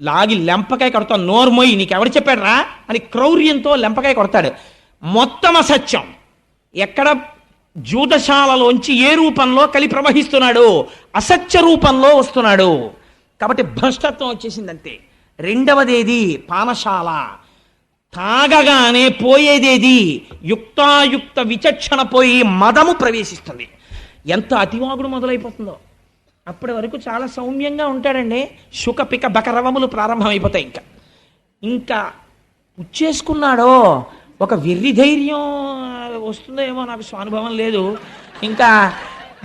లాగి లెంపకాయ కొడతావు, నోరు మొయ్యి, నీకెవడు చెప్పాడు రా అని క్రౌర్యంతో లెంపకాయ కొడతాడు. మొత్తం అసత్యం. ఎక్కడ జూదశాలలోంచి ఏ రూపంలో కలి ప్రవహిస్తున్నాడు, అసత్య రూపంలో వస్తున్నాడు. కాబట్టి భ్రష్టత్వం వచ్చేసిందంతే. రెండవదేది పానశాల. తాగగానే పోయేదేది యుక్తాయుక్త విచక్షణ పోయి మదము ప్రవేశిస్తుంది. ఎంత అతివాగుడు మొదలైపోతుందో. అప్పటి వరకు చాలా సౌమ్యంగా ఉంటాడండి. శుక పిక బకరవములు ప్రారంభమైపోతాయి. ఇంకా ఉచ్చేసుకున్నాడో ఒక వెర్రి ధైర్యం వస్తుందో ఏమో, నాకు స్వానుభవం లేదు. ఇంకా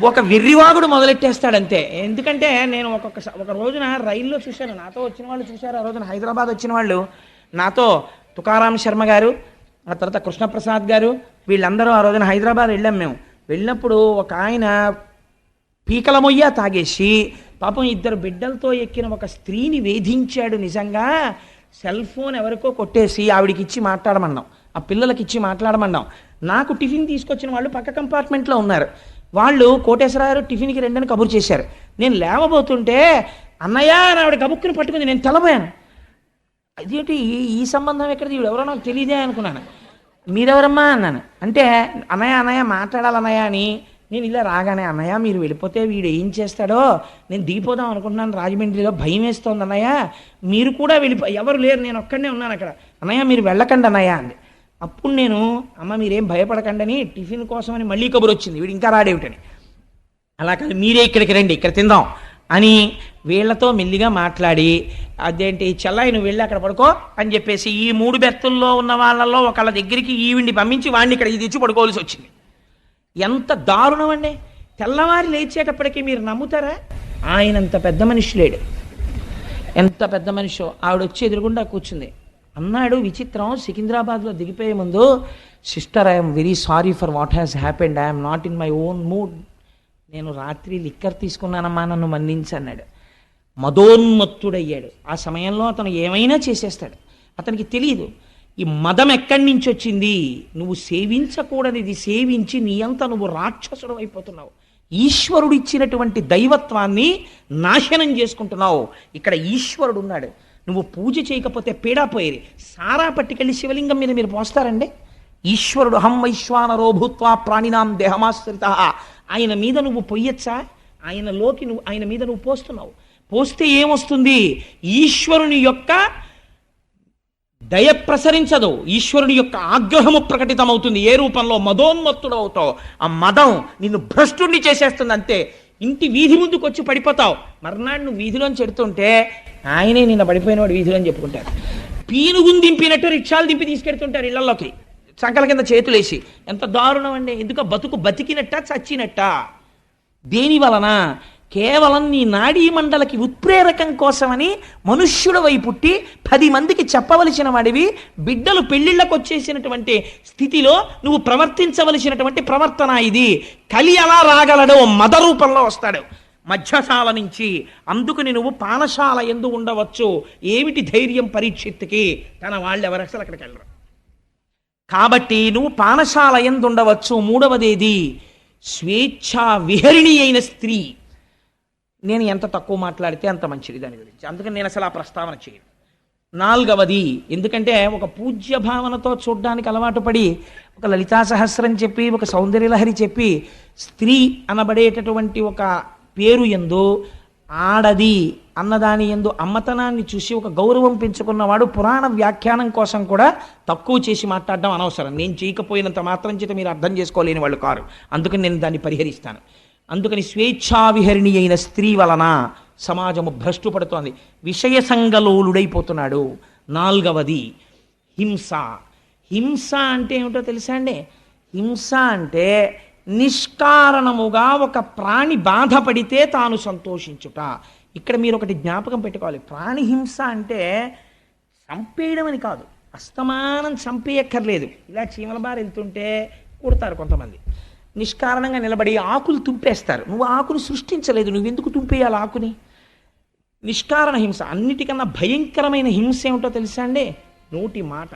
ఒక వెర్రివాగుడు మొదలెట్టేస్తాడంతే. ఎందుకంటే నేను ఒక రోజున రైల్లో చూశాను, నాతో వచ్చిన వాళ్ళు చూశారు. ఆ రోజున హైదరాబాద్ వచ్చిన వాళ్ళు నాతో, తుకారాం శర్మ గారు, ఆ తర్వాత కృష్ణప్రసాద్ గారు, వీళ్ళందరూ ఆ రోజున హైదరాబాద్ వెళ్ళాం. మేము వెళ్ళినప్పుడు ఒక ఆయన పీకల మొయ్య తాగేసి పాపం ఇద్దరు బిడ్డలతో ఎక్కిన ఒక స్త్రీని వేధించాడు. నిజంగా సెల్ ఫోన్ ఎవరికో కొట్టేసి ఆవిడికి ఇచ్చి మాట్లాడమన్నాం, ఆ పిల్లలకి ఇచ్చి మాట్లాడమన్నాం. నాకు టిఫిన్ తీసుకొచ్చిన వాళ్ళు పక్క కంపార్ట్మెంట్లో ఉన్నారు. వాళ్ళు కోటేశ్వరరావు టిఫిన్కి రెండని కబురు చేశారు. నేను లేవబోతుంటే అన్నయ్య అని ఆవిడ కబుక్కుని పట్టుకుంది. నేను తెలబోయాను. అదేంటి ఈ సంబంధం ఎక్కడిది, ఎవరో నాకు తెలియదే అనుకున్నాను. మీరెవరమ్మా అన్నాను. అంటే అన్నయ్య అన్నయ్య మాట్లాడాలన్నయ్య అని. నేను ఇలా రాగానే, అన్నయ్య మీరు వెళ్ళిపోతే వీడు ఏం చేస్తాడో నేను దిగిపోదాం అనుకుంటున్నాను రాజమండ్రిలో, భయం వేస్తోంది అన్నయ్య, మీరు కూడా ఎవరు లేరు, నేను ఒక్కడనే ఉన్నాను అక్కడ, అన్నయ్య మీరు వెళ్ళకండి అన్నయ్య అంది. అప్పుడు నేను, అమ్మ మీరేం భయపడకండి అని టిఫిన్ కోసమని మళ్ళీ కబురు వచ్చింది, వీడు ఇంకా రాడేమిటని. అలా కాదు, మీరే ఇక్కడికి రండి, ఇక్కడ తిందాం అని వీళ్లతో మెల్లిగా మాట్లాడి, అదేంటి చెల్లాయి నువ్వు వెళ్ళి అక్కడ పడుకో అని చెప్పేసి ఈ 3 బెర్తుల్లో ఉన్న వాళ్ళల్లో ఒకళ్ళ దగ్గరికి ఈవిడిని పంపించి వాడిని ఇక్కడ తెచ్చి పడుకోవాల్సి వచ్చింది. ఎంత దారుణం అండి. తెల్లవారి లేచేటప్పటికీ మీరు నమ్ముతారా, ఆయనంత పెద్ద మనిషి లేడు. ఎంత పెద్ద మనిషో. ఆవిడ వచ్చి ఎదురుగుండా కూర్చుంది. అన్నాడు విచిత్రం, సికింద్రాబాద్లో దిగిపోయే ముందు, sister I'm very sorry for what has happened, I'm not in my own mood, నేను రాత్రి లిక్కర్ తీసుకున్నానమ్మా, నన్ను మన్నించి అన్నాడు. మదోన్మత్తుడయ్యాడు. ఆ సమయంలో అతను ఏమైనా చేసేస్తాడు. అతనికి తెలియదు ఈ మదం ఎక్కడి నుంచి వచ్చింది. నువ్వు సేవించకూడనిది సేవించి నీ అంత నువ్వు రాక్షసుడు అయిపోతున్నావు. ఈశ్వరుడు ఇచ్చినటువంటి దైవత్వాన్ని నాశనం చేసుకుంటున్నావు. ఇక్కడ ఈశ్వరుడు ఉన్నాడు. నువ్వు పూజ చేయకపోతే పీడాపోయేది. సారా పట్టుకెళ్ళి శివలింగం మీద మీరు పోస్తారండి. ఈశ్వరుడు హం వైశ్వానరో భూత్వా ప్రాణినాం దేహమాశ్రిత, ఆయన మీద నువ్వు పొయ్యొచ్చా? ఆయన మీద నువ్వు పోస్తున్నావు. పోస్తే ఏమొస్తుంది? ఈశ్వరుని యొక్క దయ ప్రసరించదు, ఈశ్వరుని యొక్క ఆగ్రహము ప్రకటితమవుతుంది. ఏ రూపంలో? మదోన్మత్తుడు అవుతావు. ఆ మదం నిన్ను భ్రష్టుణ్ణి చేసేస్తుంది అంతే. ఇంటి వీధి ముందుకు వచ్చి పడిపోతావు. మర్నాడు నువ్వు వీధిలోని చెడుతుంటే ఆయనే నిన్న పడిపోయినవాడు వీధిలో అని చెప్పుకుంటారు. పీనుగుని దింపినట్టు రిక్షాలు దింపి తీసుకెడుతుంటారు ఇళ్లలోకి, సంకల కింద చేతులేసి. ఎంత దారుణం అండి. ఎందుకు? బతుకు బతికినట్ట చచ్చినట్ట? దేని వలన? కేవలం నీ నాడీ మండలకి ఉత్ప్రేరకం కోసమని మనుష్యుడవై పుట్టి 10 మందికి చెప్పవలసిన వాడివి, బిడ్డలు పెళ్లిళ్ళకు వచ్చేసినటువంటి స్థితిలో నువ్వు ప్రవర్తించవలసినటువంటి ప్రవర్తన ఇది. కలి అలా రాగలడు, మద రూపంలో వస్తాడు మధ్యశాల నుంచి. అందుకని నువ్వు పానశాల ఎందు ఉండవచ్చు. ఏమిటి ధైర్యం పరీక్షిత్తుకి? తన వాళ్ళు ఎవరు అసలు అక్కడికి వెళ్ళరు. కాబట్టి నువ్వు పానశాల ఎందు ఉండవచ్చు. మూడవదేది స్వేచ్ఛా విహరిణి అయిన స్త్రీ. నేను ఎంత తక్కువ మాట్లాడితే అంత మంచిది దాని గురించి, అందుకని నేను అసలు ఆ ప్రస్తావన చేయను. 4వది, ఎందుకంటే ఒక పూజ్య భావనతో చూడ్డానికి అలవాటు పడి ఒక లలితా సహస్రం చెప్పి, ఒక సౌందర్యలహరి చెప్పి, స్త్రీ అనబడేటటువంటి ఒక పేరు యందు ఆడది అన్నదాని యందు అమ్మతనాన్ని చూసి ఒక గౌరవం పెంచుకున్నవాడు పురాణ వ్యాఖ్యానం కోసం కూడా తక్కువ చేసి మాట్లాడడం అనవసరం. నేను చేయకపోయినంత మాత్రం చేత మీరు అర్థం చేసుకోలేని వాళ్ళు కారు. అందుకని నేను దాన్ని పరిహరిస్తాను. అందుకని స్వేచ్ఛావిహరిణి అయిన స్త్రీ వలన సమాజము భ్రష్టు పడుతోంది, విషయ సంగలోలుడైపోతున్నాడు. 4వది హింస. హింస అంటే ఏమిటో తెలుసా అండి? హింస అంటే నిష్కారణముగా ఒక ప్రాణి బాధపడితే తాను సంతోషించుట. ఇక్కడ మీరు ఒకటి జ్ఞాపకం పెట్టుకోవాలి. ప్రాణిహింస అంటే చంపేయడం అని కాదు, అస్తమానం చంపేయక్కర్లేదు. ఇలా చీమల బారి వెళ్తుంటే కుడతారు కొంతమంది, నిష్కారణంగా నిలబడి ఆకులు తుంపేస్తారు. నువ్వు ఆకుని సృష్టించలేదు, నువ్వెందుకు తుంపేయాలి ఆకుని? నిష్కారణ హింస. అన్నిటికన్నా భయంకరమైన హింస ఏమిటో తెలుసా అండి? నోటి మాట.